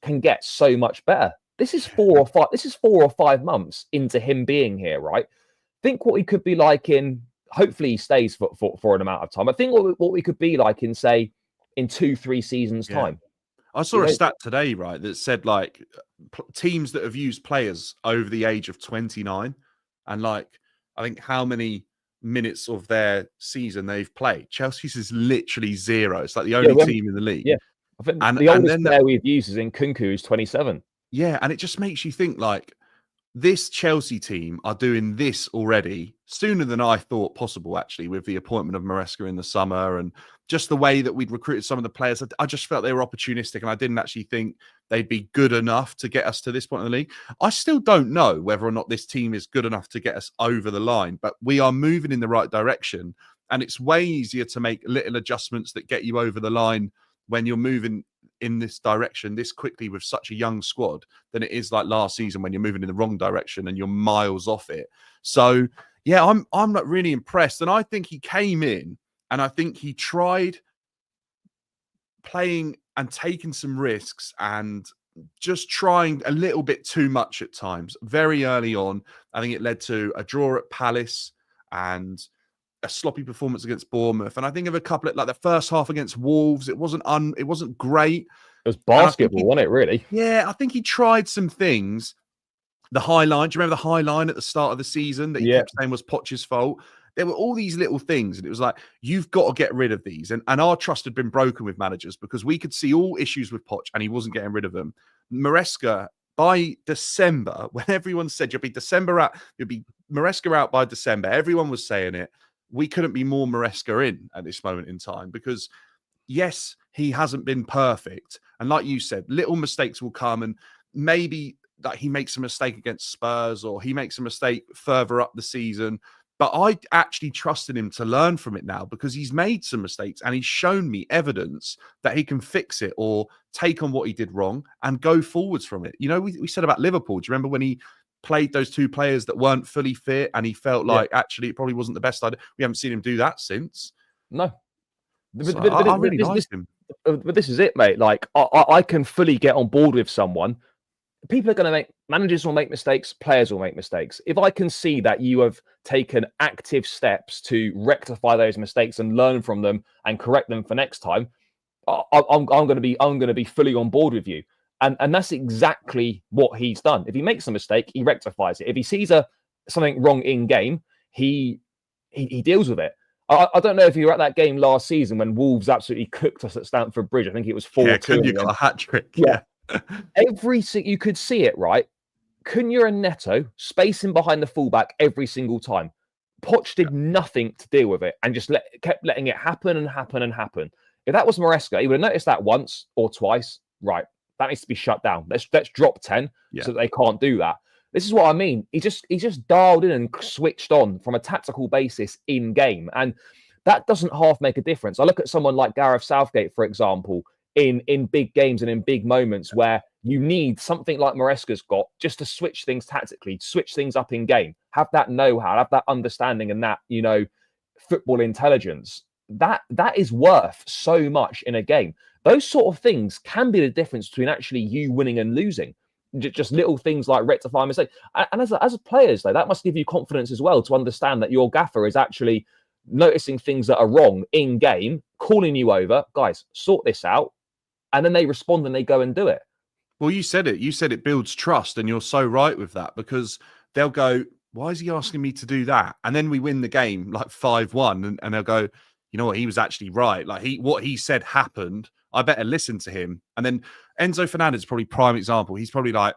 can get so much better. This is 4 or 5 months into him being here, right? Think what he could be like hopefully he stays for an amount of time. I think what we could be like in 2-3 seasons time. I saw a stat today, right, that said like teams that have used players over the age of 29 and like, I think how many minutes of their season they've played. Chelsea's is literally 0. It's like the only team in the league. Yeah. I think the oldest player we've used is Nkunku, who's 27. Yeah. And it just makes you think like this Chelsea team are doing this already sooner than I thought possible, actually, with the appointment of Maresca in the summer and just the way that we'd recruited some of the players. I just felt they were opportunistic and I didn't actually think they'd be good enough to get us to this point in the league. I still don't know whether or not this team is good enough to get us over the line, but we are moving in the right direction. And it's way easier to make little adjustments that get you over the line when you're moving in this direction this quickly with such a young squad than it is like last season when you're moving in the wrong direction and you're miles off it. So yeah, I'm not really impressed. And I think he came in and I think he tried playing and taking some risks and just trying a little bit too much at times. Very early on, I think it led to a draw at Palace and a sloppy performance against Bournemouth. And I think of a couple of like the first half against Wolves, it wasn't great. It was basketball, wasn't it, really? Yeah, I think he tried some things. The high line, do you remember the high line at the start of the season that he kept saying was Poch's fault? There were all these little things, and it was like, you've got to get rid of these. And our trust had been broken with managers because we could see all issues with Poch and he wasn't getting rid of them. Maresca, by December, when everyone said you'll be Maresca out by December, everyone was saying it. We couldn't be more Maresca in at this moment in time because, yes, he hasn't been perfect. And like you said, little mistakes will come and maybe that he makes a mistake against Spurs or he makes a mistake further up the season. But I actually trusted him to learn from it now because he's made some mistakes and he's shown me evidence that he can fix it or take on what he did wrong and go forwards from it. You know, we said about Liverpool. Do you remember when he played those 2 players that weren't fully fit and he felt like actually it probably wasn't the best idea? We haven't seen him do that since. No. So I really liked him. But this is it, mate. Like, I can fully get on board with someone. People are going to managers will make mistakes, players will make mistakes. If I can see that you have taken active steps to rectify those mistakes and learn from them and correct them for next time, I'm going to be fully on board with you. And that's exactly what he's done. If he makes a mistake, he rectifies it. If he sees something wrong in game, he deals with it. I don't know if you were at that game last season when Wolves absolutely cooked us at Stamford Bridge. I think it was 4-2. You got a hat trick. Yeah. You could see it, right? Cunha and Neto spacing behind the fullback every single time. Poch did nothing to deal with it and just kept letting it happen and happen and happen. If that was Maresca, he would have noticed that once or twice. Right, that needs to be shut down. Let's drop 10 so that they can't do that. This is what I mean. He just dialed in and switched on from a tactical basis in game, and that doesn't half make a difference. I look at someone like Gareth Southgate, for example, in big games and in big moments where you need something like Maresca's got just to switch things tactically, switch things up in game, have that know-how, have that understanding and that, football intelligence. That is worth so much in a game. Those sort of things can be the difference between actually you winning and losing. Just little things like rectifying mistakes. And as players, though, that must give you confidence as well to understand that your gaffer is actually noticing things that are wrong in game, calling you over, guys, sort this out. And then they respond and they go and do it. Well, you said it. You said it builds trust, and you're so right with that because they'll go, why is he asking me to do that? And then we win the game like 5-1 and they'll go, you know what, he was actually right. Like what he said happened. I better listen to him. And then Enzo Fernandez is probably prime example. He's probably like,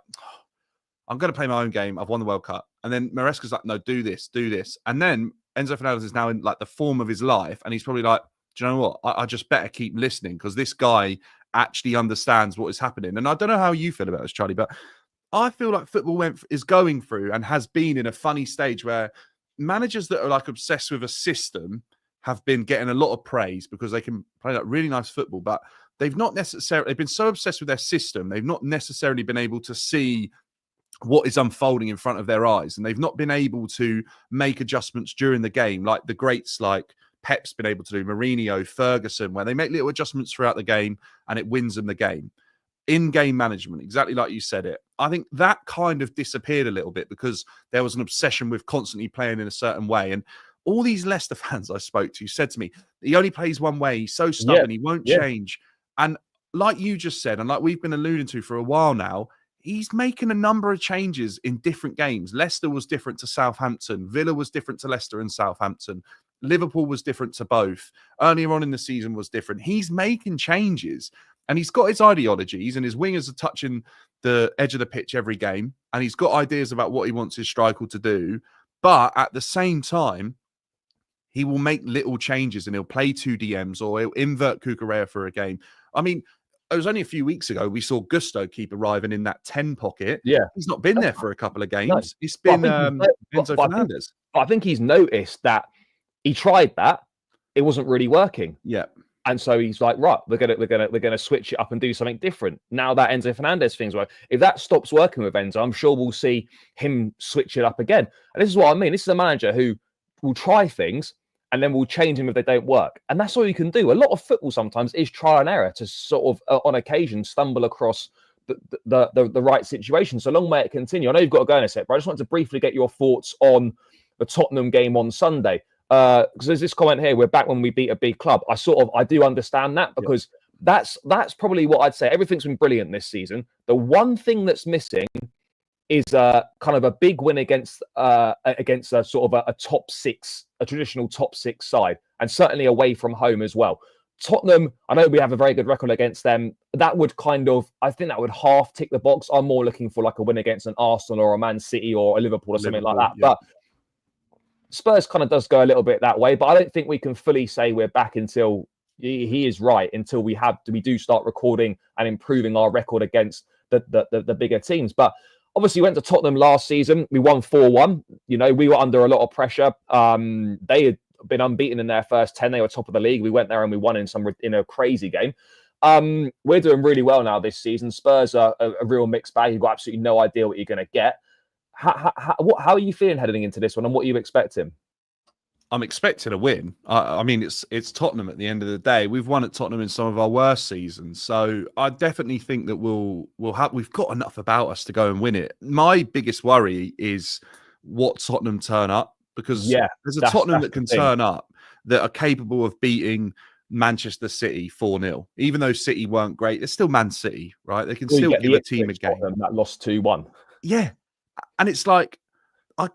I'm going to play my own game. I've won the World Cup. And then Maresca's like, no, do this. And then Enzo Fernandez is now in like the form of his life. And he's probably like, do you know what? I just better keep listening because this guy actually understands what is happening. And I don't know how you feel about this, Charlie, but I feel like football is going through and has been in a funny stage where managers that are like obsessed with a system have been getting a lot of praise because they can play like really nice football, but they've been so obsessed with their system, they've not necessarily been able to see what is unfolding in front of their eyes, and they've not been able to make adjustments during the game like the greats like Pep's been able to do, Mourinho, Ferguson, where they make little adjustments throughout the game and it wins them the game. In-game management, exactly like you said it. I think that kind of disappeared a little bit because there was an obsession with constantly playing in a certain way. And all these Leicester fans I spoke to said to me, he only plays one way. He's so stubborn. He won't change. And like you just said, and like we've been alluding to for a while now, he's making a number of changes in different games. Leicester was different to Southampton. Villa was different to Leicester and Southampton. Liverpool was different to both. Earlier on in the season was different. He's making changes. And he's got his ideologies, and his wingers are touching the edge of the pitch every game. And he's got ideas about what he wants his striker to do. But at the same time, he will make little changes and he'll play 2 DMs or he'll invert Cucurella for a game. I mean, it was only a few weeks ago we saw Gusto keep arriving in that 10 pocket. Yeah. He's not been there for a couple of games. No. It's been Enzo Fernandez. I think he's noticed that he tried that. It wasn't really working. Yeah. And so he's like, right, we're gonna switch it up and do something different. Now that Enzo Fernandez thing's work, if that stops working with Enzo, I'm sure we'll see him switch it up again. And this is what I mean. This is a manager who will try things and then we'll change them if they don't work. And that's all you can do. A lot of football sometimes is trial and error to sort of, on occasion, stumble across the right situation. So long may it continue. I know you've got to go in a sec, but I just wanted to briefly get your thoughts on the Tottenham game on Sunday. Because there's this comment here, we're back when we beat a big club. I do understand that because that's probably what I'd say. Everything's been brilliant this season. The one thing that's missing is kind of a big win against a sort of a top six, a traditional top six side, and certainly away from home as well. Tottenham, I know we have a very good record against them. That would I think that would half tick the box. I'm more looking for like a win against an Arsenal or a Man City or a Liverpool or something like that. Yeah. But Spurs kind of does go a little bit that way, but I don't think we can fully say we're back until he is right, until we do start recording and improving our record against the bigger teams. But obviously, we went to Tottenham last season. We won 4-1. You know, we were under a lot of pressure. They had been unbeaten in their first 10. They were top of the league. We went there and we won in a crazy game. We're doing really well now this season. Spurs are a real mixed bag. You've got absolutely no idea what you're going to get. How are you feeling heading into this one, and what are you expecting? I'm expecting a win. I mean, it's Tottenham at the end of the day. We've won at Tottenham in some of our worst seasons, so I definitely think that we've got enough about us to go and win it. My biggest worry is what Tottenham turn up, because there's a Tottenham that can turn up that are capable of beating Manchester City 4-0. Even though City weren't great, it's still Man City, right? They can still give a team a game. That lost 2-1. Yeah. And it's like, I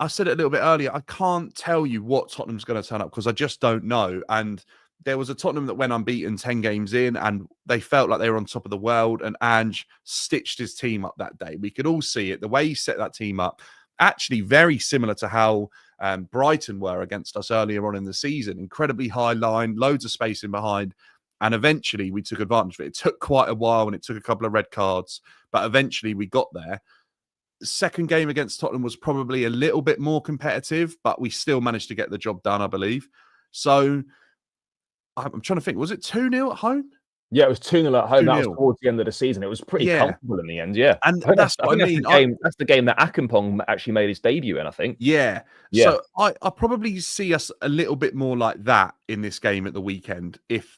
said it a little bit earlier, I can't tell you what Tottenham's going to turn up because I just don't know. And there was a Tottenham that went unbeaten 10 games in and they felt like they were on top of the world, and Ange stitched his team up that day. We could all see it. The way he set that team up, actually very similar to how Brighton were against us earlier on in the season. Incredibly high line, loads of space in behind. And eventually we took advantage of it. It took quite a while and it took a couple of red cards, but eventually we got there. The second game against Tottenham was probably a little bit more competitive, but we still managed to get the job done, I believe. So I'm trying to think, was it 2-0 at home? Yeah, it was 2-0 at home. 2-0. That was towards the end of the season. It was pretty comfortable in the end, yeah. And that's what I mean. That's the game that Akinpong actually made his debut in, I think. Yeah. So I probably see us a little bit more like that in this game at the weekend, if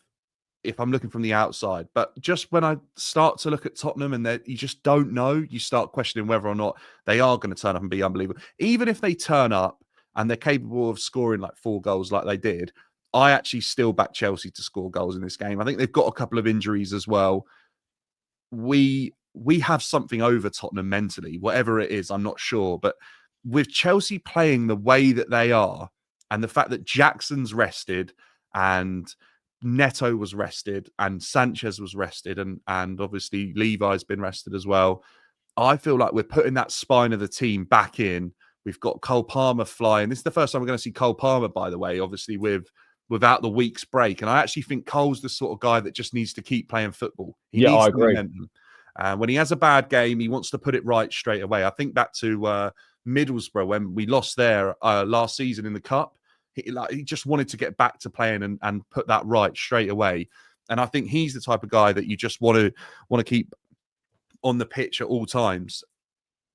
I'm looking from the outside. But just when I start to look at Tottenham and you just don't know, you start questioning whether or not they are going to turn up and be unbelievable. Even if they turn up and they're capable of scoring like 4 goals like they did, I actually still back Chelsea to score goals in this game. I think they've got a couple of injuries as well. We have something over Tottenham mentally, whatever it is, I'm not sure. But with Chelsea playing the way that they are, and the fact that Jackson's rested and Neto was rested and Sanchez was rested and obviously Levi's been rested as well, I feel like we're putting that spine of the team back in. We've got Cole Palmer flying. This is the first time we're going to see Cole Palmer, by the way, obviously with without the week's break. And I actually think Cole's the sort of guy that just needs to keep playing football. He needs I agree. momentum. When he has a bad game, he wants to put it right straight away. I think back to Middlesbrough when we lost there last season in the Cup. He just wanted to get back to playing and put that right straight away. And I think he's the type of guy that you just want to keep on the pitch at all times.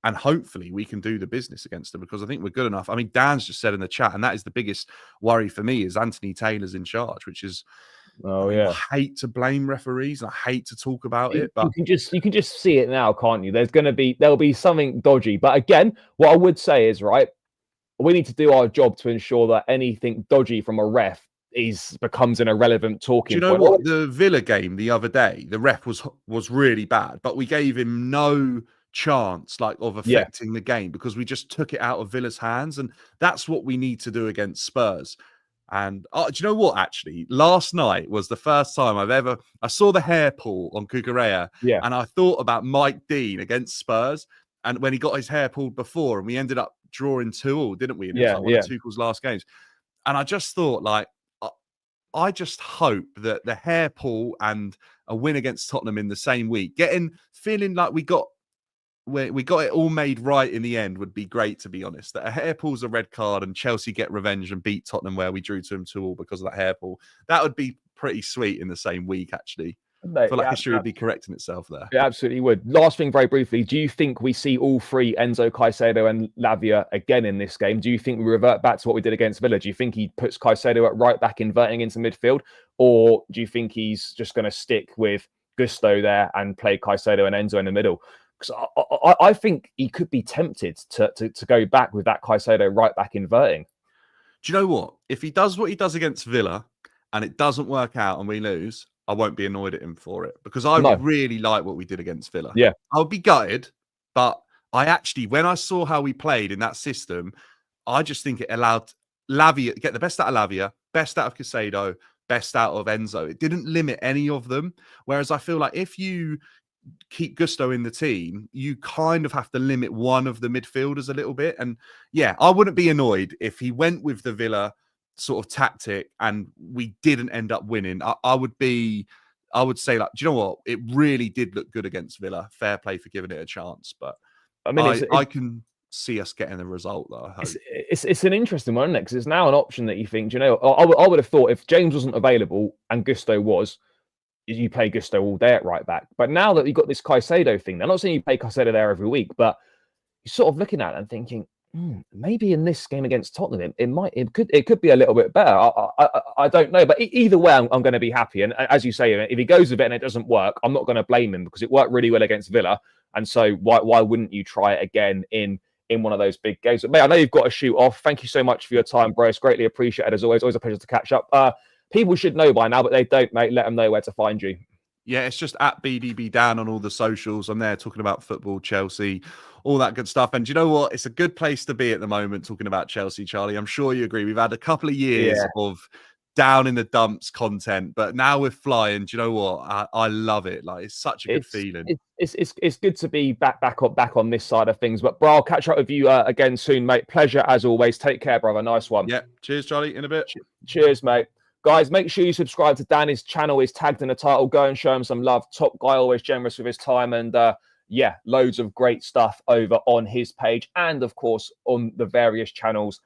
And hopefully we can do the business against them because I think we're good enough. I mean, Dan's just said in the chat, and that is the biggest worry for me is Anthony Taylor's in charge, which is, I hate to blame referees. And I hate to talk about it, but you can just see it now, can't you? There'll be something dodgy. But again, what I would say is, right, we need to do our job to ensure that anything dodgy from a ref becomes an irrelevant talking point. Do you know what? The Villa game the other day, the ref was really bad, but we gave him no chance of affecting the game because we just took it out of Villa's hands, and that's what we need to do against Spurs. And do you know what? Actually, last night was the first time I saw the hair pull on Cucurella, and I thought about Mike Dean against Spurs, and when he got his hair pulled before, and we ended up drawing 2-2, didn't we? And it was one of Tuchel's last games, and I just thought, I just hope that the hair pull and a win against Tottenham in the same week, feeling like we got it all made right in the end would be great, to be honest. That a hair pull's a red card and Chelsea get revenge and beat Tottenham where we drew to them 2-2 because of that hair pull. That would be pretty sweet in the same week, actually. I feel like history would be correcting itself there. It absolutely would. Last thing, very briefly, do you think we see all three, Enzo, Caicedo and Lavia, again in this game? Do you think we revert back to what we did against Villa? Do you think he puts Caicedo at right back, inverting into midfield? Or do you think he's just going to stick with Gusto there and play Caicedo and Enzo in the middle? Because I think he could be tempted to go back with that Caicedo right back inverting. Do you know what? If he does what he does against Villa and it doesn't work out and we lose, I won't be annoyed at him for it because I really like what we did against Villa. Yeah. I would be gutted, but I actually, when I saw how we played in that system, I just think it allowed Lavia get the best out of Lavia, best out of Caicedo, best out of Enzo. It didn't limit any of them. Whereas I feel like if you keep Gusto in the team, you kind of have to limit one of the midfielders a little bit. And yeah, I wouldn't be annoyed if he went with the Villa sort of tactic and we didn't end up winning. I would say, do you know what? It really did look good against Villa. Fair play for giving it a chance. But I mean, I can see us getting a result, though. I hope. It's an interesting one, isn't it? Because it's now an option that you think, do you know, I would have thought if James wasn't available and Gusto was, you play Gusto all day at right back. But now that you've got this Caicedo thing, I'm not saying you play Caicedo there every week, but you're sort of looking at it and thinking, maybe in this game against Tottenham, it could be a little bit better. I don't know, but either way, I'm going to be happy. And as you say, if he goes with it and it doesn't work, I'm not going to blame him because it worked really well against Villa. And so why wouldn't you try it again in one of those big games? But mate, I know you've got to shoot off. Thank you so much for your time, bro. It's greatly appreciated as always. Always a pleasure to catch up. People should know by now, but they don't, mate. Let them know where to find you. Yeah, it's just at BDB Dan on all the socials. I'm there talking about football, Chelsea, all that good stuff. And do you know what? It's a good place to be at the moment talking about Chelsea, Charlie. I'm sure you agree. We've had a couple of years of down in the dumps content, but now we're flying. Do you know what? I love it. Like, it's such a good feeling. It's good to be back on this side of things. But bro, I'll catch up with you again soon, mate. Pleasure as always. Take care, brother. Nice one. Yeah. Cheers, Charlie. In a bit. Cheers, mate. Guys, make sure you subscribe to Dan. His channel is tagged in the title. Go and show him some love. Top guy, always generous with his time. And yeah, loads of great stuff over on his page. And of course, on the various channels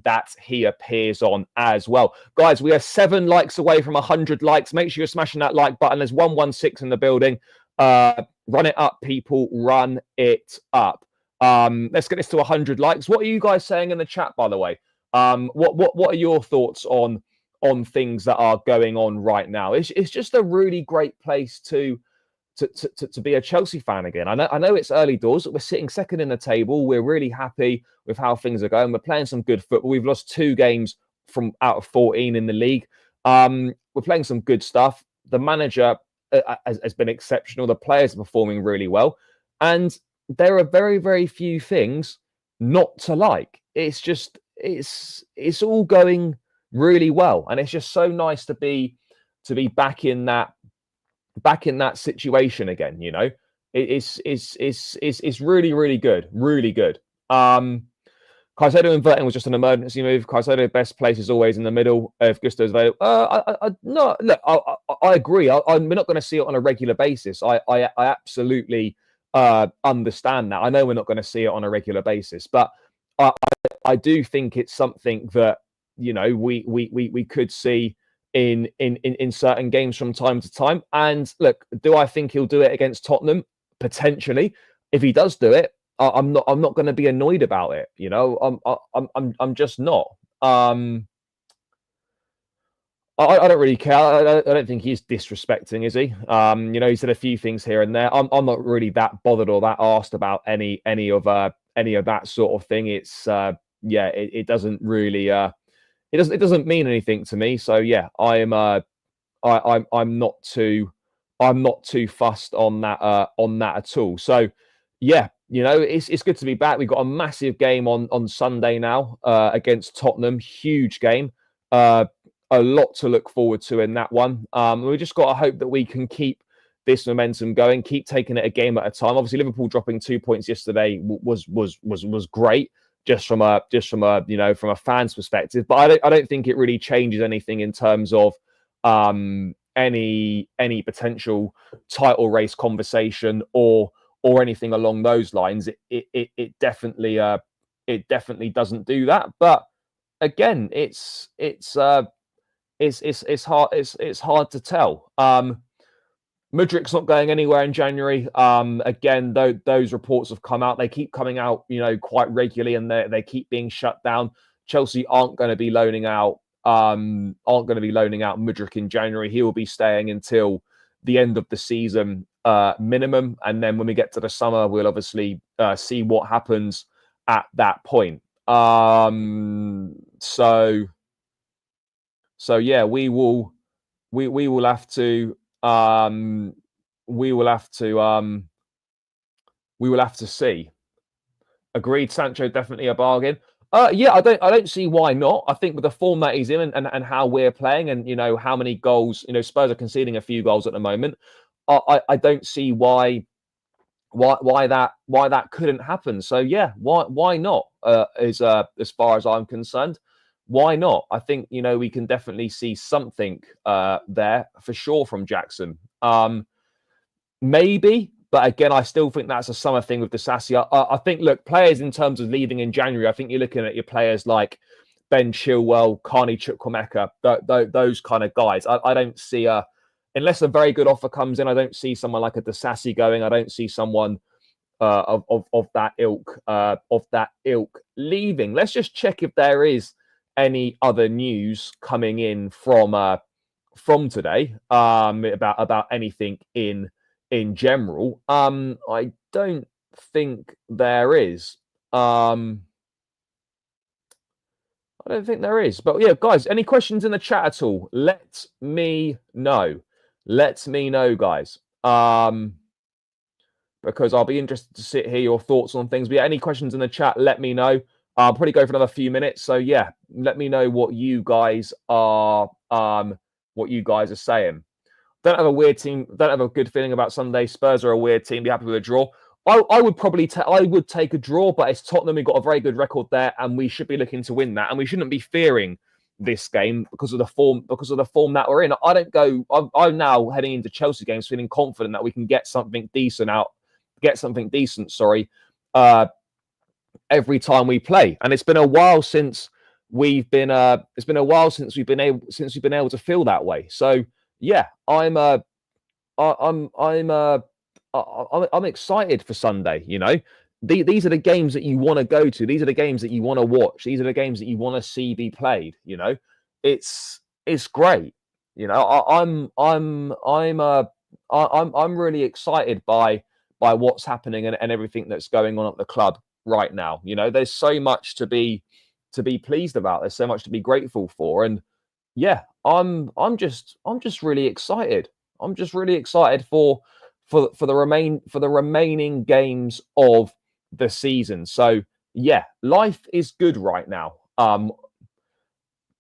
that he appears on as well. Guys, we are 7 likes away from 100 likes. Make sure you're smashing that like button. There's 116 in the building. Run it up, people. Run it up. Let's get this to 100 likes. What are you guys saying in the chat, by the way? What are your thoughts on things that are going on right now? It's just a really great place to be a Chelsea fan again. I know it's early doors. We're sitting second in the table. We're really happy with how things are going. We're playing some good football. We've lost 2 games from out of 14 in the league. We're playing some good stuff. The manager has been exceptional. The players are performing really well. And there are very, very few things not to like. It's just, it's all going really well, and it's just so nice to be back in that situation again. You know, it's really, really good, really good. Caicedo inverting was just an emergency move. Caicedo best place is always in the middle if Gusto's available. No, look, I agree. We're not going to see it on a regular basis. I absolutely understand that. I know we're not going to see it on a regular basis, but I do think it's something that we could see in certain games from time to time. And look, do I think he'll do it against Tottenham? Potentially. If he does do it, I'm not going to be annoyed about it. I'm just not. I don't really care. I don't think he's disrespecting, is he? He said a few things here and there. I'm not really that bothered or that asked about any of that sort of thing. It's it doesn't really it doesn't mean anything to me. So yeah, I'm not too fussed on that at all. So yeah, it's good to be back. We've got a massive game on Sunday now against Tottenham. Huge game. A lot to look forward to in that one. We just got to hope that we can keep this momentum going, keep taking it a game at a time. Obviously, Liverpool dropping 2 points yesterday was great, just from a from a fan's perspective. But I don't think it really changes anything in terms of any potential title race conversation or anything along those lines. It definitely doesn't do that. But again, it's hard to tell. Mudryk's not going anywhere in January. Again, those reports have come out. They keep coming out, quite regularly, and they keep being shut down. Chelsea aren't going to be loaning out Mudryk in January. He will be staying until the end of the season minimum, and then when we get to the summer, we'll obviously see what happens at that point. So yeah, we will have to see. Agreed. Sancho definitely a bargain. Yeah, I don't see why not. I think with the form that he's in and how we're playing, and how many goals, Spurs are conceding a few goals at the moment. I don't see why that couldn't happen. So yeah, why not? As far as I'm concerned, why not? I think we can definitely see something there for sure from Jackson. Maybe, but again, I still think that's a summer thing with Disasi. I think, look, players in terms of leaving in January, I think you're looking at your players like Ben Chilwell, Carney Chukwuemeka, those kind of guys. I don't see unless a very good offer comes in, I don't see someone like a Disasi going. I don't see someone of that ilk leaving. Let's just check if there is any other news coming in from today about anything in general. I don't think there is. I don't think there is. But yeah, guys, any questions in the chat at all? Let me know. Let me know, guys. Because I'll be interested to hear your thoughts on things. But yeah, any questions in the chat, let me know. I'll probably go for another few minutes. So yeah, let me know what you guys are saying. Don't have a weird team. Don't have a good feeling about Sunday. Spurs are a weird team. Be happy with a draw. I would probably take a draw, but it's Tottenham. We've got a very good record there, and we should be looking to win that. And we shouldn't be fearing this game because of the form that we're in. I'm now heading into Chelsea games feeling confident that we can get something decent out. Every time we play, and it's been a while since we've been able to feel that way. So yeah, I'm excited for Sunday. These are the games that you want to go to. These are the games that you want to watch. These are the games that you want to see be played. It's great. I'm really excited by what's happening and everything that's going on at the club right now. There's so much to be pleased about. There's so much to be grateful for, and yeah, I'm just really excited. I'm just really excited for the remaining games of the season. So yeah, life is good right now.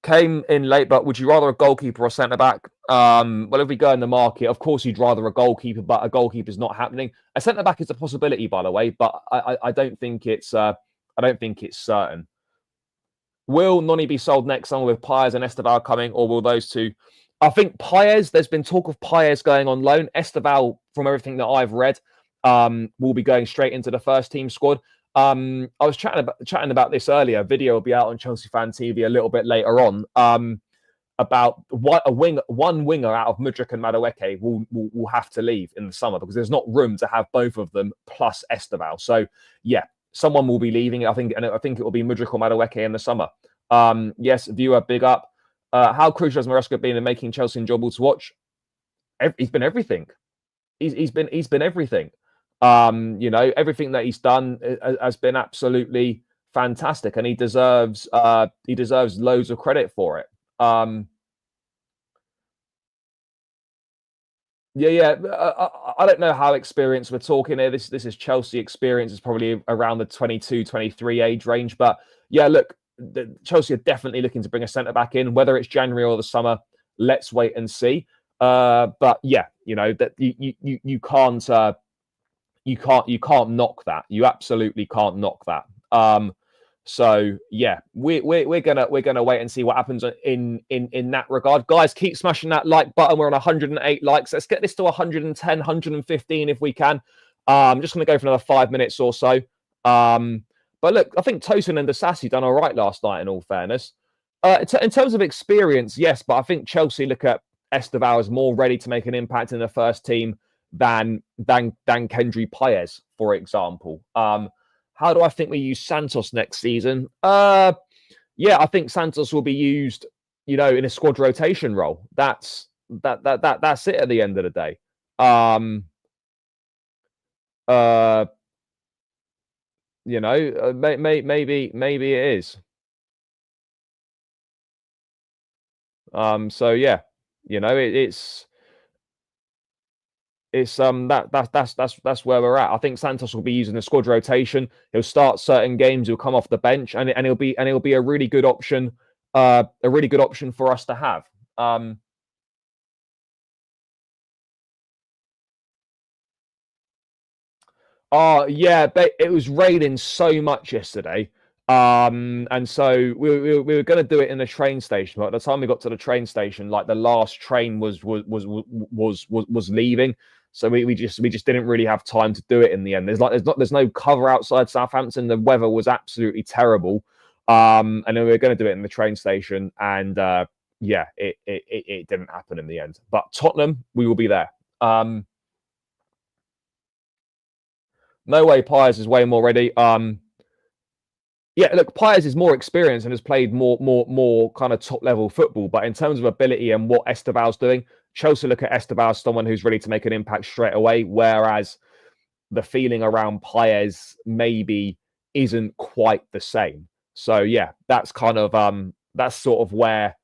Came in late, but would you rather a goalkeeper or centre back? Well, if we go in the market, of course you'd rather a goalkeeper, but a goalkeeper is not happening. A centre back is a possibility, by the way, but I don't think it's certain. Will Noni be sold next summer with Paez and Esteval coming, or will those two? I think Paez, there's been talk of Paez going on loan. Esteval, from everything that I've read, will be going straight into the first team squad. I was chatting about this earlier. Video will be out on Chelsea Fan TV a little bit later on. About one winger out of Mudryk and Madueke will have to leave in the summer because there's not room to have both of them plus Esteval. So yeah, someone will be leaving. I think it will be Mudryk or Madueke in the summer. Yes, viewer, big up. How crucial has Maresca been in making Chelsea enjoyable to watch? He's been everything. He's been everything. Everything that he's done has been absolutely fantastic, and he deserves loads of credit for it. I don't know how experienced we're talking here. This is Chelsea experience. It's probably around the 22, 23 age range. But yeah, look, Chelsea are definitely looking to bring a centre back in, whether it's January or the summer. Let's wait and see. But yeah, that you can't knock that. You absolutely can't knock that. So yeah, we're gonna wait and see what happens in that regard. Guys, keep smashing that like button. We're on 108 likes. Let's get this to 110, 115 if we can. I'm just gonna go for another 5 minutes or so. But look, I think Tosin and Disasi done all right last night. In all fairness, in terms of experience, yes, but I think Chelsea look at Esteval as more ready to make an impact in the first team than Kendry Paez, for example. How do I think we use Santos next season? I think Santos will be used, in a squad rotation role. That's it at the end of the day. Maybe it is. So yeah, that's where we're at. I think Santos will be using the squad rotation. He'll start certain games. He'll come off the bench, and he'll be a really good option. A really good option for us to have. It was raining so much yesterday. And so we were going to do it in the train station, but at the time we got to the train station, like the last train was leaving. So we just didn't really have time to do it in the end. There's no cover outside Southampton. The weather was absolutely terrible. And then we were going to do it in the train station, and it didn't happen in the end. But Tottenham, we will be there. No way, Paez is way more ready. Look, Paez is more experienced and has played more kind of top level football. But in terms of ability and what Esteval's doing, Chelsea look at Esteval as someone who's ready to make an impact straight away. Whereas the feeling around Paez maybe isn't quite the same. So yeah, that's kind of that's sort of where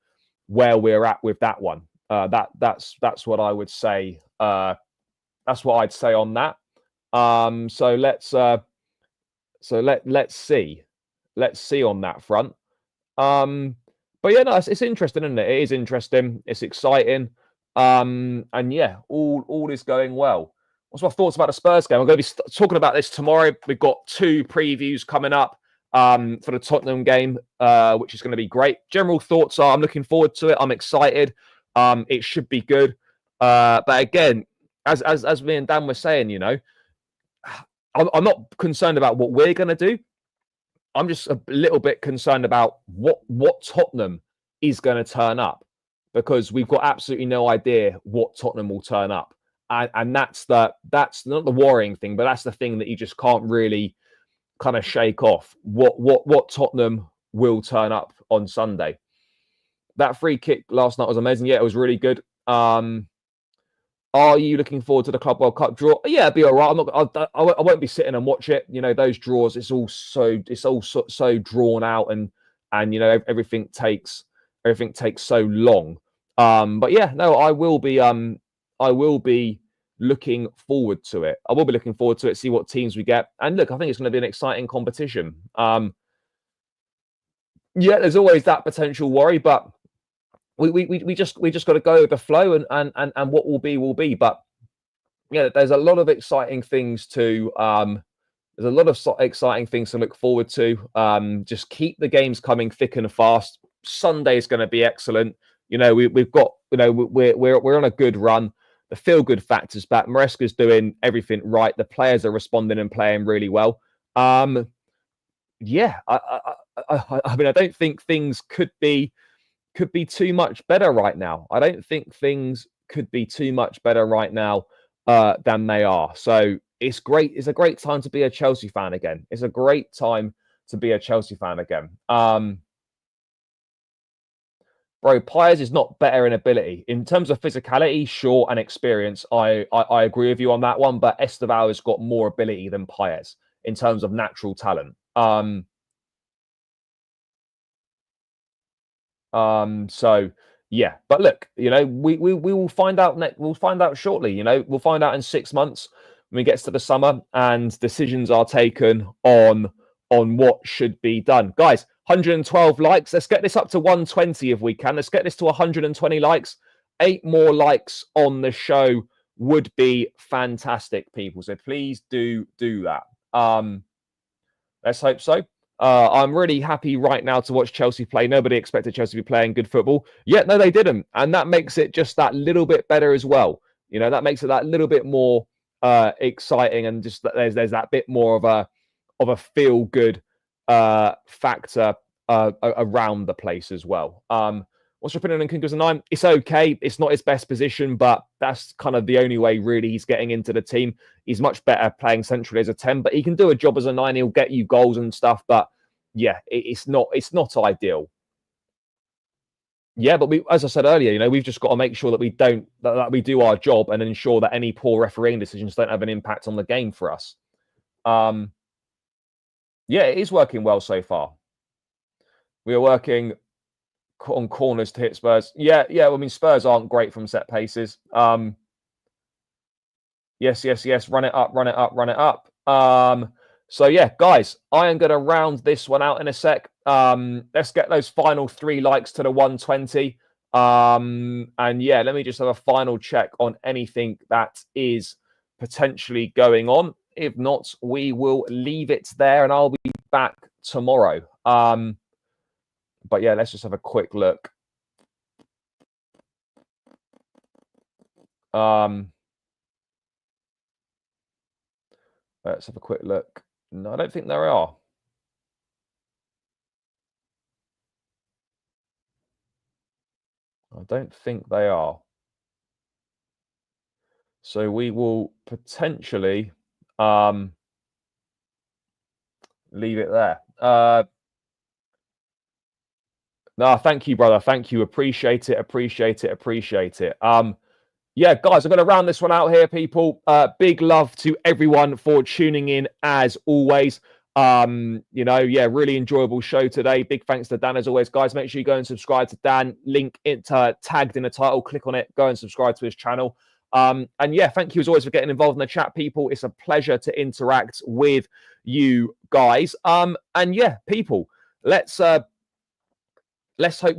we're at with that one. That's what I would say. That's what I'd say on that. So let's see. Let's see on that front. But yeah, no, it's interesting, isn't it? It is interesting. It's exciting. And yeah, all is going well. What's my thoughts about the Spurs game? I'm going to be talking about this tomorrow. We've got 2 previews coming up for the Tottenham game, which is going to be great. General thoughts are I'm looking forward to it. I'm excited. It should be good. But again, as me and Dan were saying, I'm not concerned about what we're going to do. I'm just a little bit concerned about what Tottenham is going to turn up, because we've got absolutely no idea what Tottenham will turn up, and that's not the worrying thing, but that's the thing that you just can't really kind of shake off. What Tottenham will turn up on Sunday. That free kick last night was amazing. Yeah, it was really good. Are you looking forward to the Club World Cup draw? Yeah, it'll be all right. I won't be sitting and watch it. Those draws, it's all so drawn out, and everything takes so long. But yeah, no, I will be looking forward to it. I will be looking forward to it. See what teams we get, and look, I think it's going to be an exciting competition. Yeah, there's always that potential worry, but we just got to go with the flow, and what will be will be. But yeah, there's a lot of exciting things to There's a lot of exciting things to look forward to. Just keep the games coming thick and fast. Sunday is going to be excellent. We've got, we're on a good run. The feel-good factor's back. Maresca's doing everything right. The players are responding and playing really well. Yeah, I mean, I don't think things could be too much better right now. I don't think things could be too much better right now than they are. So it's great. It's a great time to be a Chelsea fan again. It's a great time to be a Chelsea fan again. Bro, Pires is not better in ability. In terms of physicality, sure, and experience, I agree with you on that one. But Esteval has got more ability than Pires in terms of natural talent. So yeah, but look, we will find out we'll find out shortly. We'll find out in 6 months when it gets to the summer and decisions are taken on what should be done. Guys, 112 likes. Let's get this up to 120 if we can. Let's get this to 120 likes. 8 more likes on the show would be fantastic, people. So please do that. Let's hope so. I'm really happy right now to watch Chelsea play. Nobody expected Chelsea to be playing good football. Yet, no, they didn't. And that makes it just that little bit better as well. That makes it that little bit more exciting, and just that there's that bit more of a feel-good factor around the place as well. What's your opinion on Kunkus 9? It's okay. It's not his best position, but that's kind of the only way really he's getting into the team. He's much better playing centrally as a 10, but he can do a job as a 9. He'll get you goals and stuff. But yeah, it's not ideal. Yeah, but as I said earlier, we've just got to make sure that we do our job and ensure that any poor refereeing decisions don't have an impact on the game for us. Yeah, it is working well so far. We are working on corners to hit Spurs. Yeah. I mean, Spurs aren't great from set paces. Yes. Run it up. So yeah, guys, I am going to round this one out in a sec. Let's get those final 3 likes to the 120. And yeah, let me just have a final check on anything that is potentially going on. If not, we will leave it there and I'll be back tomorrow. But yeah, let's just have a quick look. Let's have a quick look. No, I don't think there are. I don't think they are. So we will potentially leave it there. No, thank you, brother. Thank you. Appreciate it. Yeah, guys, I'm going to round this one out here, people. Big love to everyone for tuning in as always. Yeah, really enjoyable show today. Big thanks to Dan as always, guys. Make sure you go and subscribe to Dan. Link it tagged in the title. Click on it. Go and subscribe to his channel. And yeah, thank you as always for getting involved in the chat, people. It's a pleasure to interact with you guys. And yeah, people, let's hope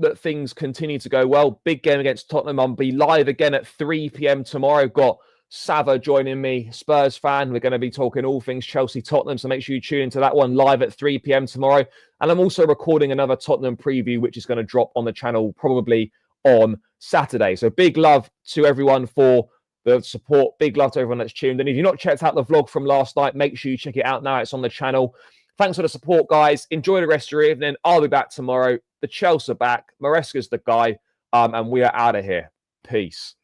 that things continue to go well. Big game against Tottenham. I'll be live again at 3 p.m. tomorrow. Got Sava joining me, Spurs fan. We're going to be talking all things Chelsea-Tottenham, so make sure you tune into that one live at 3 p.m. tomorrow. And I'm also recording another Tottenham preview, which is going to drop on the channel probably on Saturday. So big love to everyone for the support. Big love to everyone that's tuned. And if you've not checked out the vlog from last night, make sure you check it out now. It's on the channel. Thanks for the support, guys. Enjoy the rest of your evening. I'll be back tomorrow. The Chelsea are back. Maresca's the guy. And we are out of here. Peace.